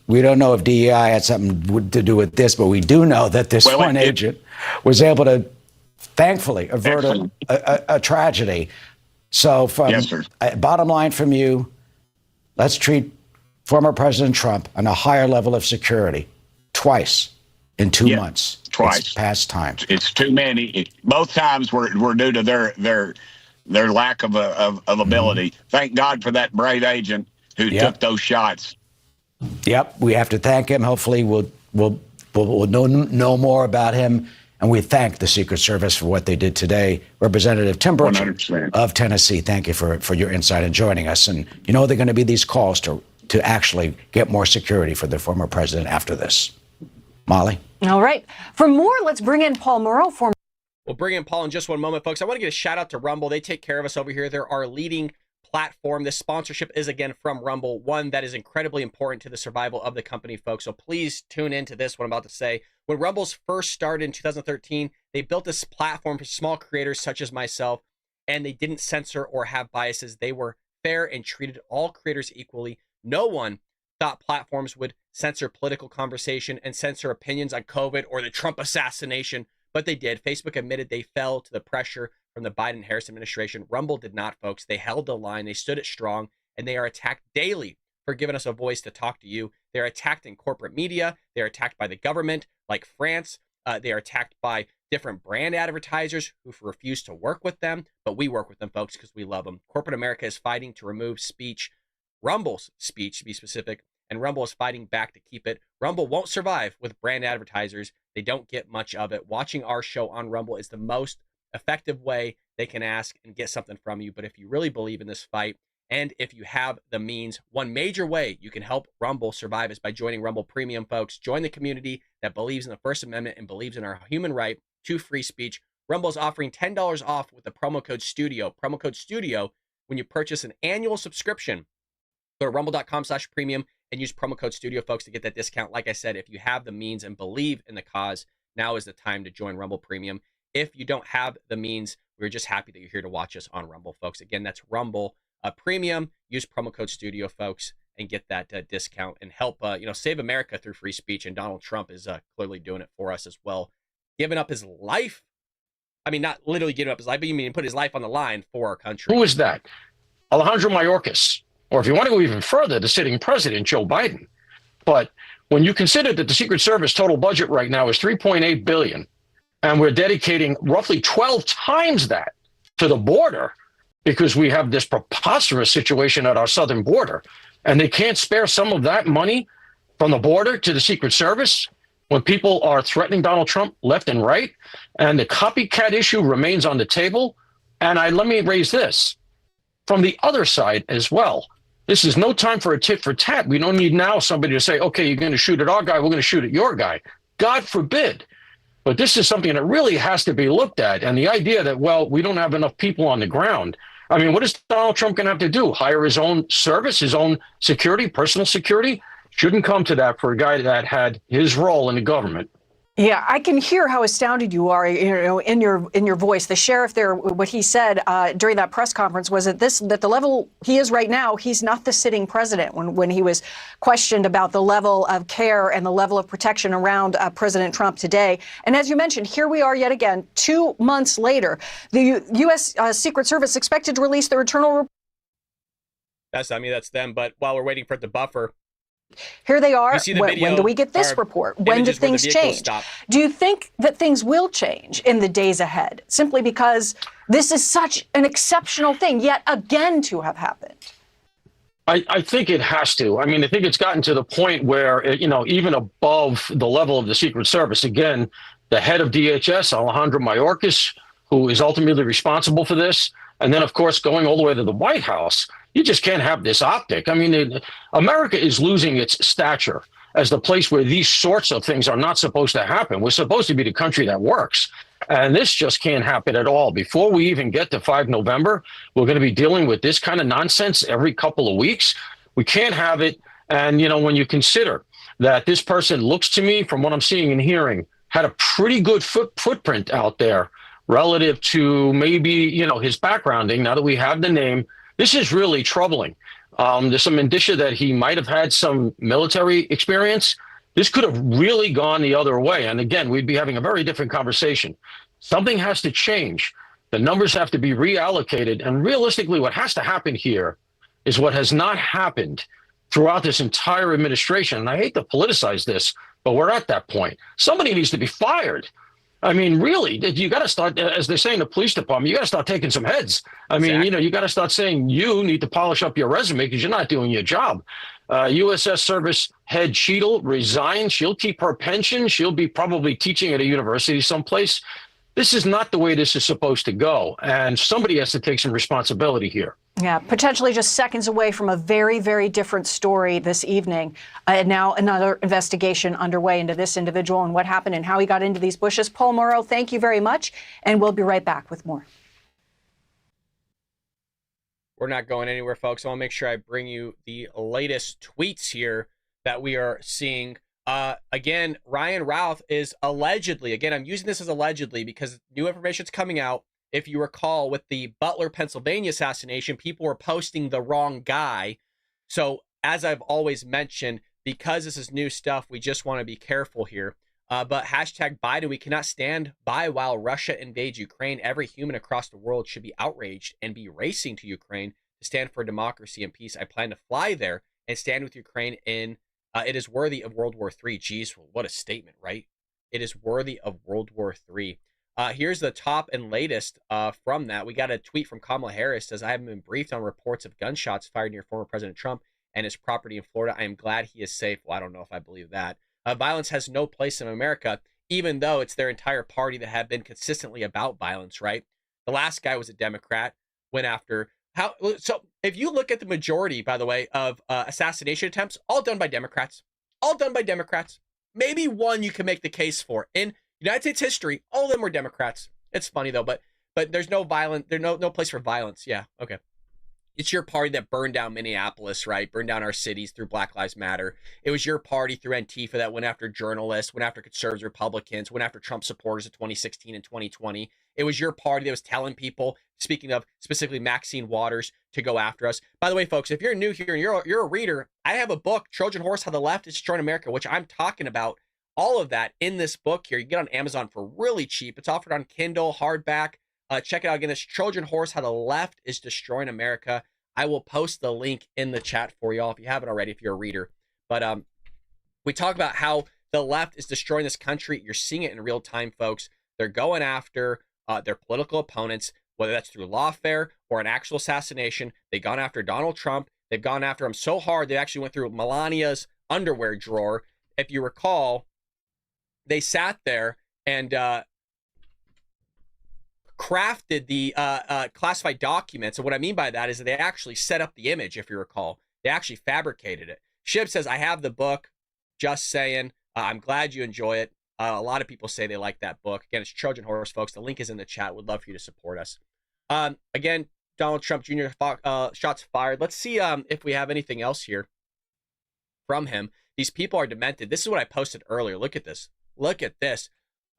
We don't know if DEI had something to do with this, but we do know that this one agent was able to, thankfully, avert a tragedy. So, bottom line from you, let's treat former President Trump on a higher level of security twice in 2 months. Twice. It's past time. It's too many. Both times were due to their lack of ability. Thank God for that brave agent who took those shots. Yep, we have to thank him. Hopefully, we'll know more about him, and we thank the Secret Service for what they did today. Representative Tim Burchett of Tennessee, thank you for your insight and joining us. And they're going to be these calls to actually get more security for the former president after this. Molly. All right. For more, let's bring in Paul Murrow. We'll bring in Paul in just one moment, folks. I want to get a shout out to Rumble. They take care of us over here. They're our leading platform. This sponsorship is, again, from Rumble, one that is incredibly important to the survival of the company, folks. So please tune into this, what I'm about to say. When Rumble's first started in 2013, they built this platform for small creators such as myself, and they didn't censor or have biases. They were fair and treated all creators equally. No one thought platforms would censor political conversation and censor opinions on COVID or the Trump assassination, but they did. Facebook admitted they fell to the pressure from the Biden-Harris administration. Rumble did not, folks. They held the line. They stood it strong, and they are attacked daily for giving us a voice to talk to you. They're attacked in corporate media. They're attacked by the government, like France. They are attacked by different brand advertisers who refuse to work with them, but we work with them, folks, because we love them. Corporate America is fighting to remove speech, Rumble's speech to be specific, and Rumble is fighting back to keep it. Rumble won't survive with brand advertisers. They don't get much of it. Watching our show on Rumble is the most effective way they can ask and get something from you. But if you really believe in this fight, and if you have the means, one major way you can help Rumble survive is by joining Rumble Premium, folks. Join the community that believes in the First Amendment and believes in our human right to free speech. Rumble is offering $10 off with the promo code STUDIO. Promo code STUDIO when you purchase an annual subscription. Go to rumble.com/premium and use promo code STUDIO, folks, to get that discount. Like I said, if you have the means and believe in the cause, now is the time to join Rumble Premium. If you don't have the means, we're just happy that you're here to watch us on Rumble, folks. Again, that's Rumble Premium. Use promo code STUDIO, folks, and get that discount and help save America through free speech. And Donald Trump is clearly doing it for us as well, giving up his life. I mean, not literally giving up his life, but you mean put his life on the line for our country. Who is that? Alejandro Mayorkas. Or if you want to go even further, the sitting president, Joe Biden. But when you consider that the Secret Service total budget right now is $3.8 billion, and we're dedicating roughly 12 times that to the border because we have this preposterous situation at our southern border, and they can't spare some of that money from the border to the Secret Service when people are threatening Donald Trump left and right, and the copycat issue remains on the table. And let me raise this from the other side as well. This is no time for a tit for tat. We don't need now somebody to say, okay, you're going to shoot at our guy, we're going to shoot at your guy. God forbid. But this is something that really has to be looked at. And the idea that, well, we don't have enough people on the ground. I mean, what is Donald Trump going to have to do? Hire his own service, his own security, personal security? Shouldn't come to that for a guy that had his role in the government. Yeah, I can hear how astounded you are, in your voice. The sheriff there, what he said during that press conference was that the level he is right now, he's not the sitting president. When he was questioned about the level of care and the level of protection around President Trump today, and as you mentioned, here we are yet again, 2 months later. The U.S. Secret Service expected to release their internal report. That's them. But while we're waiting for it to buffer. Here they are. When do we get this report? When do things change? Do you think that things will change in the days ahead, simply because this is such an exceptional thing yet again to have happened? I think it has to. I mean, I think it's gotten to the point where, even above the level of the Secret Service, again, the head of DHS, Alejandro Mayorkas, who is ultimately responsible for this, and then, of course, going all the way to the White House. You just can't have this optic. I mean, America is losing its stature as the place where these sorts of things are not supposed to happen. We're supposed to be the country that works. And this just can't happen at all. Before we even get to 5 November, we're going to be dealing with this kind of nonsense every couple of weeks. We can't have it. And, when you consider that this person looks to me, from what I'm seeing and hearing, had a pretty good footprint out there relative to maybe, his backgrounding, now that we have the name. This is really troubling. There's some indicia that he might have had some military experience. This could have really gone the other way. And again, we'd be having a very different conversation. Something has to change. The numbers have to be reallocated. And realistically, what has to happen here is what has not happened throughout this entire administration. And I hate to politicize this, but we're at that point. Somebody needs to be fired. I mean, really, you got to start, as they say in the police department, you got to start taking some heads. I mean, you got to start saying you need to polish up your resume because you're not doing your job. USS Service Head Cheadle resigned. She'll keep her pension. She'll be probably teaching at a university someplace. This is not the way this is supposed to go. And somebody has to take some responsibility here. Yeah, potentially just seconds away from a very, very different story this evening. And now another investigation underway into this individual and what happened and how he got into these bushes. Paul Morrow, thank you very much. And we'll be right back with more. We're not going anywhere, folks. I want to make sure I bring you the latest tweets here that we are seeing. Again, Ryan Routh is allegedly, again, I'm using this as allegedly because new information is coming out. If you recall, with the Butler, Pennsylvania assassination, people were posting the wrong guy. So as I've always mentioned, because this is new stuff, we just want to be careful here. But hashtag Biden, we cannot stand by while Russia invades Ukraine. Every human across the world should be outraged and be racing to Ukraine to stand for democracy and peace. I plan to fly there and stand with Ukraine in it is worthy of World War III. Geez, what a statement, right? It is worthy of World War III. Here's the top and latest from that. We got a tweet from Kamala Harris. Says, I haven't been briefed on reports of gunshots fired near former President Trump and his property in Florida. I am glad he is safe. Well, I don't know if I believe that. Violence has no place in America, even though it's their entire party that have been consistently about violence, right? The last guy was a Democrat, went after... So if you look at the majority, by the way, of assassination attempts, all done by Democrats. All done by Democrats. Maybe one you can make the case for. In United States history, all of them were Democrats. It's funny though, but there's no violent, there's no place for violence. Yeah, okay. It's your party that burned down Minneapolis, right? Burned down our cities through Black Lives Matter. It was your party through Antifa that went after journalists, went after conservative Republicans, went after Trump supporters in 2016 and 2020. It was your party that was telling people, speaking of specifically Maxine Waters, to go after us. By the way, folks, if you're new here and you're a reader, I have a book, Trojan Horse, How the Left is Destroying America, which I'm talking about all of that in this book here. You get on Amazon for really cheap. It's offered on Kindle, hardback. Check it out again. It's Trojan Horse, How the Left is Destroying America. I will post the link in the chat for y'all if you haven't already, if you're a reader. But we talk about how the left is destroying this country. You're seeing it in real time, folks. They're going after their political opponents, whether that's through lawfare or an actual assassination. They've gone after Donald Trump. They've gone after him so hard, they actually went through Melania's underwear drawer. If you recall, they sat there and crafted the classified documents. And what I mean by that is that they actually set up the image, if you recall. They actually fabricated it. Shib says, I have the book. Just saying. I'm glad you enjoy it. A lot of people say they like that book. Again, it's Trojan Horse, folks. The link is in the chat. Would love for you to support us. Again, Donald Trump Jr. Shots fired. Let's see if we have anything else here from him. These people are demented. This is what I posted earlier. Look at this. Look at this.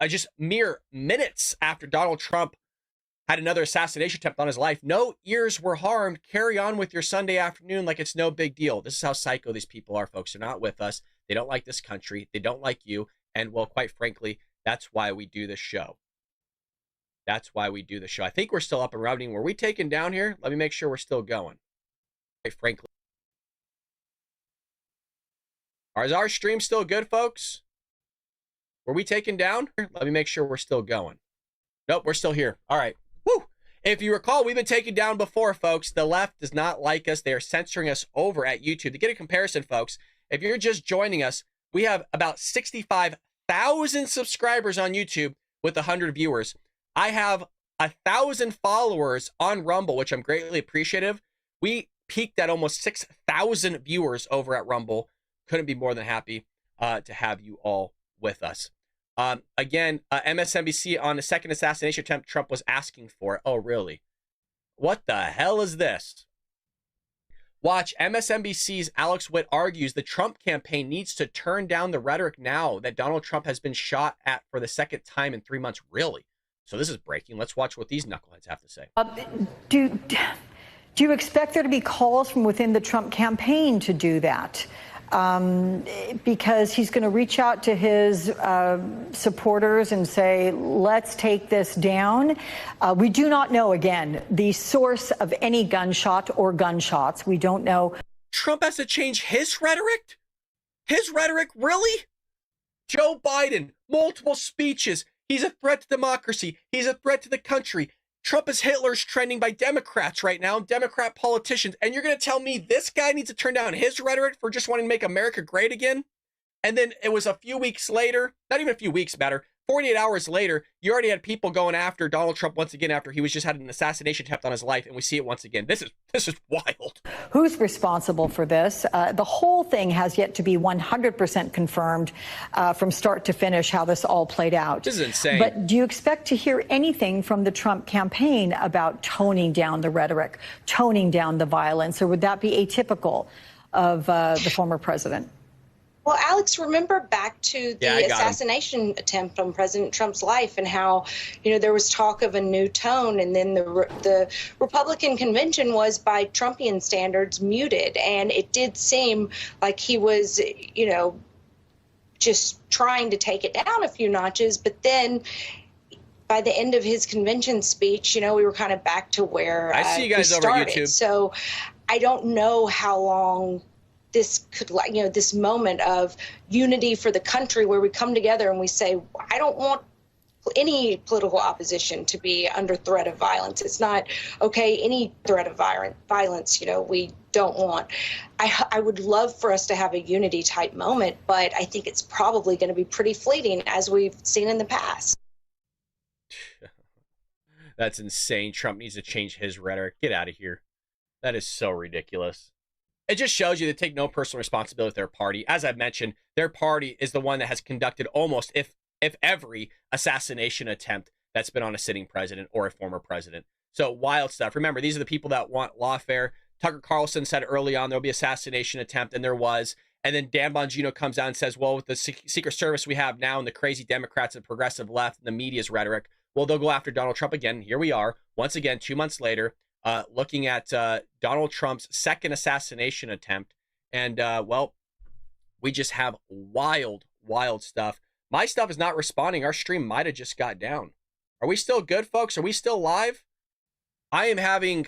Just mere minutes after Donald Trump had another assassination attempt on his life. No ears were harmed. Carry on with your Sunday afternoon like it's no big deal. This is how psycho these people are, folks. They're not with us. They don't like this country. They don't like you. And, well, quite frankly, that's why we do this show. That's why we do the show. I think we're still up and running. Were we taken down here? Let me make sure we're still going. Quite frankly. Is our stream still good, folks? Were we taken down? Let me make sure we're still going. Nope, we're still here. All right. Woo! If you recall, we've been taken down before, folks. The left does not like us. They are censoring us over at YouTube. To get a comparison, folks, if you're just joining us, we have about 65,000 subscribers on YouTube with 100 viewers. I have 1,000 followers on Rumble, which I'm greatly appreciative. We peaked at almost 6,000 viewers over at Rumble. Couldn't be more than happy to have you all with us. Again, MSNBC on the second assassination attempt Trump was asking for. Oh, really? What the hell is this? Watch, MSNBC's Alex Witt argues the Trump campaign needs to turn down the rhetoric now that Donald Trump has been shot at for the second time in 3 months. Really? So this is breaking. Let's watch what these knuckleheads have to say. Do you expect there to be calls from within the Trump campaign to do that? Because he's going to reach out to his supporters and say, let's take this down. We do not know, again, the source of any gunshot or gunshots. We don't know. Trump has to change his rhetoric? His rhetoric, really? Joe Biden, multiple speeches. He's a threat to democracy. He's a threat to the country. Trump is Hitler's trending by Democrats right now, Democrat politicians. And you're going to tell me this guy needs to turn down his rhetoric for just wanting to make America great again? And then it was a few weeks later, not even a few weeks, matter, 48 hours later, you already had people going after Donald Trump once again after he was just had an assassination attempt on his life, and we see it once again. This is wild. Who's responsible for this? The whole thing has yet to be 100% confirmed from start to finish how this all played out. This is insane. But do you expect to hear anything from the Trump campaign about toning down the rhetoric, toning down the violence, or would that be atypical of the former president? Well, Alex, remember back to the assassination attempt on President Trump's life and how, there was talk of a new tone, and then the Republican convention was, by Trumpian standards, muted. And it did seem like he was, just trying to take it down a few notches. But then by the end of his convention speech, we were kind of back to where I see you guys over YouTube. So I don't know how long this could, this moment of unity for the country where we come together and we say, I don't want any political opposition to be under threat of violence. It's not okay, any threat of violence, we don't want. I would love for us to have a unity type moment, but I think it's probably going to be pretty fleeting, as we've seen in the past. That's insane. Trump needs to change his rhetoric. Get out of here. That is so ridiculous. It just shows you they take no personal responsibility with their party. As I've mentioned, their party is the one that has conducted almost, if every assassination attempt that's been on a sitting president or a former president. So wild stuff. Remember, these are the people that want lawfare. Tucker Carlson said early on there'll be assassination attempt, and there was. And then Dan Bongino comes out and says, well, with the Secret Service we have now and the crazy Democrats and progressive left and the media's rhetoric, well, they'll go after Donald Trump again. Here we are, once again, 2 months later, looking at Donald Trump's second assassination attempt. And, well, we just have wild, wild stuff. My stuff is not responding. Our stream might have just got down. Are we still good, folks? Are we still live? I am having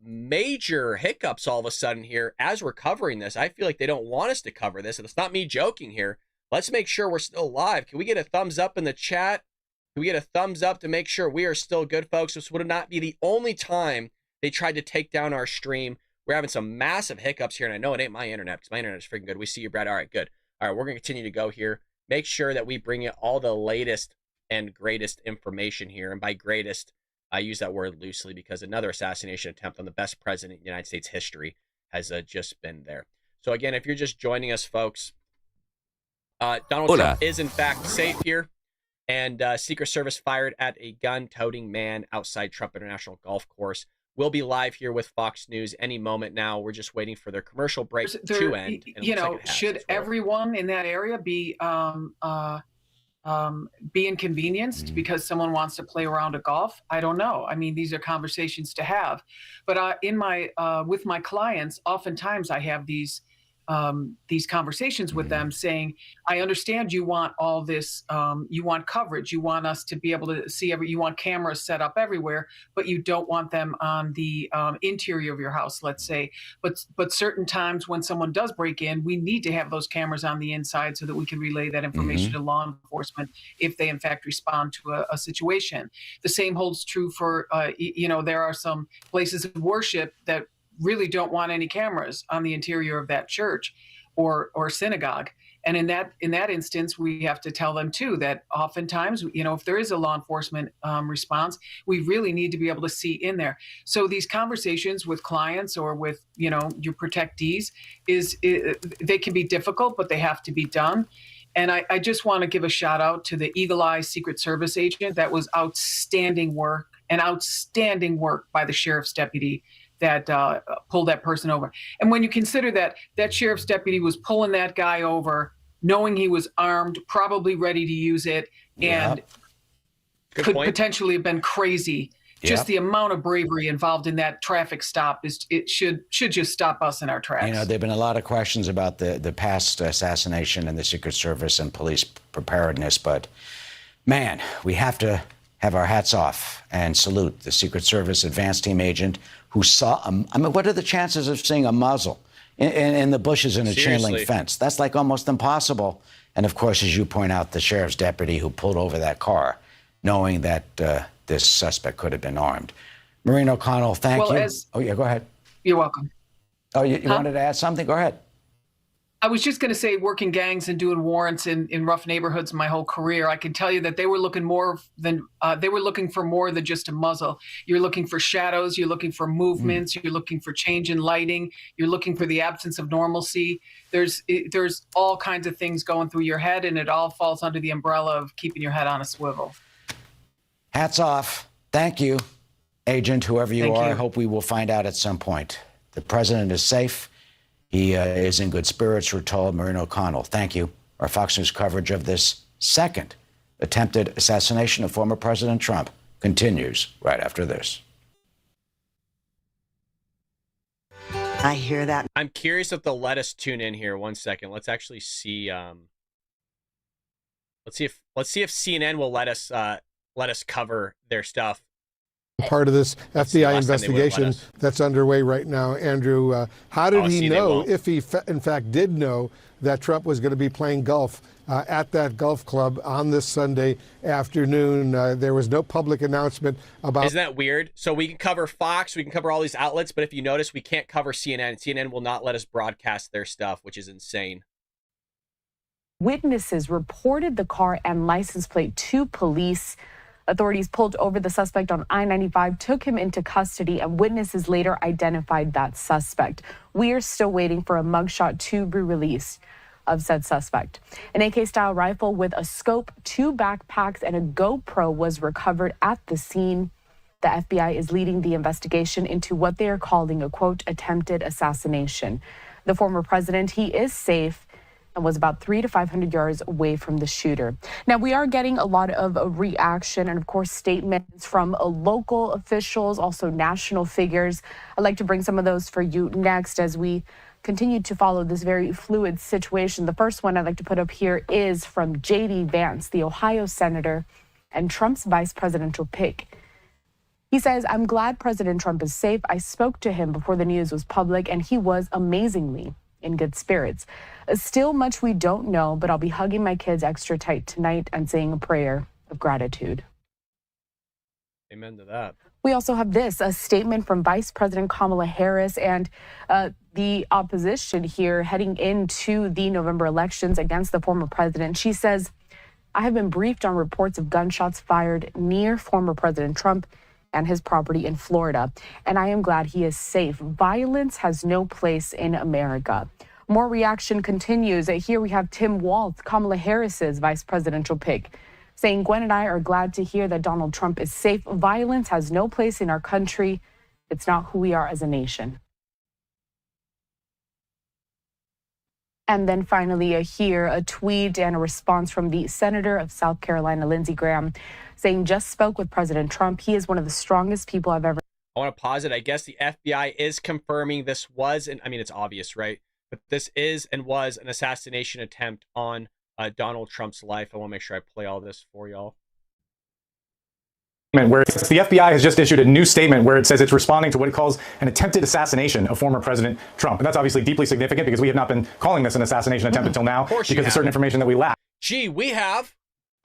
major hiccups all of a sudden here as we're covering this. I feel like they don't want us to cover this, and it's not me joking here. Let's make sure we're still live. Can we get a thumbs up in the chat? Can we get a thumbs up to make sure we are still good, folks? This would not be the only time they tried to take down our stream. We're having some massive hiccups here, and I know it ain't my internet because my internet is freaking good. We see you, Brad. All right, good. All right, we're going to continue to go here. Make sure that we bring you all the latest and greatest information here. And by greatest, I use that word loosely because another assassination attempt on the best president in United States history has just been there. So again, if you're just joining us, folks, Donald Trump is, in fact, safe here. And Secret Service fired at a gun-toting man outside Trump International Golf Course. We'll be live here with Fox News any moment now. We're just waiting for their commercial break to end. Should everyone in that area be inconvenienced because someone wants to play around a golf? I don't know. I mean, these are conversations to have. But with my clients, oftentimes I have these conversations with them saying, I understand you want all this, you want coverage, you want us to be able to see you want cameras set up everywhere, but you don't want them on the interior of your house, let's say. But certain times when someone does break in, we need to have those cameras on the inside so that we can relay that information to law enforcement if they in fact respond to a situation. The same holds true for, there are some places of worship that really don't want any cameras on the interior of that church or synagogue. And in that instance, we have to tell them too that oftentimes, if there is a law enforcement response, we really need to be able to see in there. So these conversations with clients or with, your protectees they can be difficult, but they have to be done. And I just want to give a shout out to the Eagle Eye Secret Service agent. That was outstanding work by the sheriff's deputy that pulled that person over. And when you consider that sheriff's deputy was pulling that guy over, knowing he was armed, probably ready to use it, and could potentially have been crazy. Just the amount of bravery involved in that traffic stop should just stop us in our tracks. There have been a lot of questions about the past assassination and the Secret Service and police preparedness, but man, we have to have our hats off and salute the Secret Service advance team agent who saw, what are the chances of seeing a muzzle in the bushes in a chain link fence? That's like almost impossible. And of course, as you point out, the sheriff's deputy who pulled over that car, knowing that this suspect could have been armed. Maureen O'Connell, thank you. Go ahead. You're welcome. Oh, you wanted to add something? Go ahead. I was just going to say, working gangs and doing warrants in rough neighborhoods my whole career, I can tell you that they were looking for more than just a muzzle. You're looking for shadows, you're looking for movements, you're looking for change in lighting, you're looking for the absence of normalcy. There's all kinds of things going through your head, and it all falls under the umbrella of keeping your head on a swivel. Hats off. Thank you, agent, whoever you are. I hope we will find out at some point. The president is safe. He is in good spirits, we're told. Maureen O'Connell, thank you. Our Fox News coverage of this second attempted assassination of former President Trump continues right after this. I hear that. I'm curious if they'll let us tune in here. 1 second. Let's actually see. Let's see if CNN will let us cover their stuff. Part of this FBI investigation that's underway right now. Andrew, how did he know, if he in fact did know, that Trump was going to be playing golf at that golf club on this Sunday afternoon? There was no public announcement about... Isn't that weird? So we can cover Fox, we can cover all these outlets, but if you notice, we can't cover CNN. CNN will not let us broadcast their stuff, which is insane. Witnesses reported the car and license plate to police. Authorities pulled over the suspect on I-95, took him into custody, and witnesses later identified that suspect. We are still waiting for a mugshot to be released of said suspect. An AK-style rifle with a scope, 2 backpacks, and a GoPro was recovered at the scene. The FBI is leading the investigation into what they are calling a, quote, attempted assassination. The former president, he is safe and was about 300 to 500 yards away from the shooter. Now, we are getting a lot of reaction and, of course, statements from local officials, also national figures. I'd like to bring some of those for you next as we continue to follow this very fluid situation. The first one I'd like to put up here is from J.D. Vance, the Ohio senator and Trump's vice presidential pick. He says, I'm glad President Trump is safe. I spoke to him before the news was public, and he was amazingly in good spirits. Still much we don't know, but I'll be hugging my kids extra tight tonight and saying a prayer of gratitude. Amen to that. We also have this, a statement from Vice President Kamala Harris and the opposition here heading into the November elections against the former president. She says, I have been briefed on reports of gunshots fired near former President Trump and his property in Florida, and I am glad he is safe. Violence has no place in America. More reaction continues. Here we have Tim Walz, Kamala Harris's vice presidential pick, saying, Gwen and I are glad to hear that Donald Trump is safe. Violence has no place in our country. It's not who we are as a nation. And then finally here, a tweet and a response from the senator of South Carolina, Lindsey Graham, saying, just spoke with President Trump. He is one of the strongest people I've ever. I want to pause it. I guess the FBI is confirming this was, and I mean, it's obvious, right? But this is and was an assassination attempt on Donald Trump's life. I want to make sure I play all this for y'all. Where the FBI has just issued a new statement where it says it's responding to what it calls an attempted assassination of former President Trump. And that's obviously deeply significant because we have not been calling this an assassination attempt until now because of certain information that we lack. Gee, we have.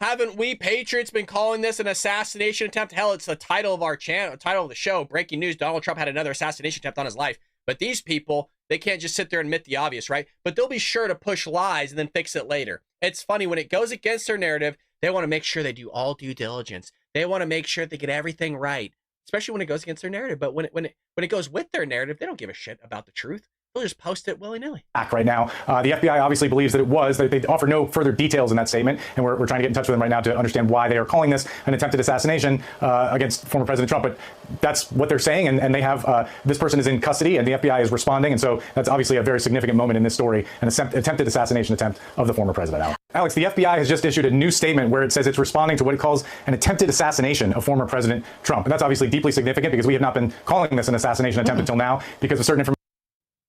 Haven't we, Patriots, been calling this an assassination attempt? Hell, it's the title of our channel, title of the show. Breaking news, Donald Trump had another assassination attempt on his life. But these people, they can't just sit there and admit the obvious, right? But they'll be sure to push lies and then fix it later. It's funny, when it goes against their narrative, they want to make sure they do all due diligence. They want to make sure they get everything right, especially when it goes against their narrative. But when it goes with their narrative, they don't give a shit about the truth. They'll just post it willy-nilly. Right now, the FBI obviously believes that it was. They offer no further details in that statement, and we're trying to get in touch with them right now to understand why they are calling this an attempted assassination against former President Trump. But that's what they're saying, and they have this person is in custody, and the FBI is responding, and so that's obviously a very significant moment in this story, an attempted assassination attempt of the former president. Alex, the FBI has just issued a new statement where it says it's responding to what it calls an attempted assassination of former President Trump, and that's obviously deeply significant because we have not been calling this an assassination attempt until now because of certain information.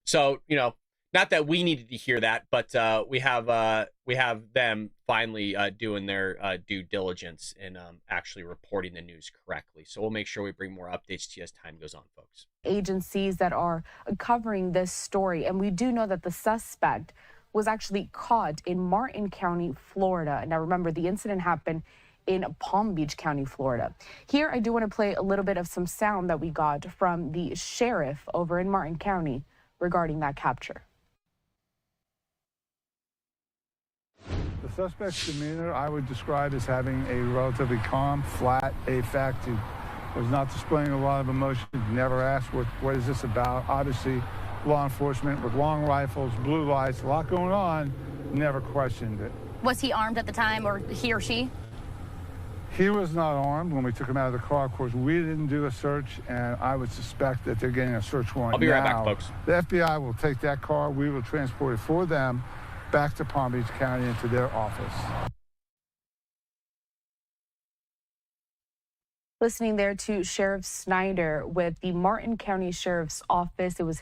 So, you know, not that we needed to hear that, but we have them finally doing their due diligence and actually reporting the news correctly. So we'll make sure we bring more updates to you as time goes on, folks. Agencies that are covering this story, and we do know that the suspect was actually caught in Martin County, Florida. Now, remember, the incident happened in Palm Beach County, Florida. Here, I do want to play a little bit of some sound that we got from the sheriff over in Martin County regarding that capture. The suspect's demeanor I would describe as having a relatively calm, flat, fact. He was not displaying a lot of emotion. Never asked, what is this about? Obviously, law enforcement with long rifles, blue lights, a lot going on, never questioned it. Was he armed at the time, or he or she? He was not armed when we took him out of the car. Of course, we didn't do a search, and I would suspect that they're getting a search warrant. I'll be right back, now. folks. The FBI will take that car. We will transport it for them back to Palm Beach County into their office. Listening there to Sheriff Snyder with the Martin County Sheriff's Office. It was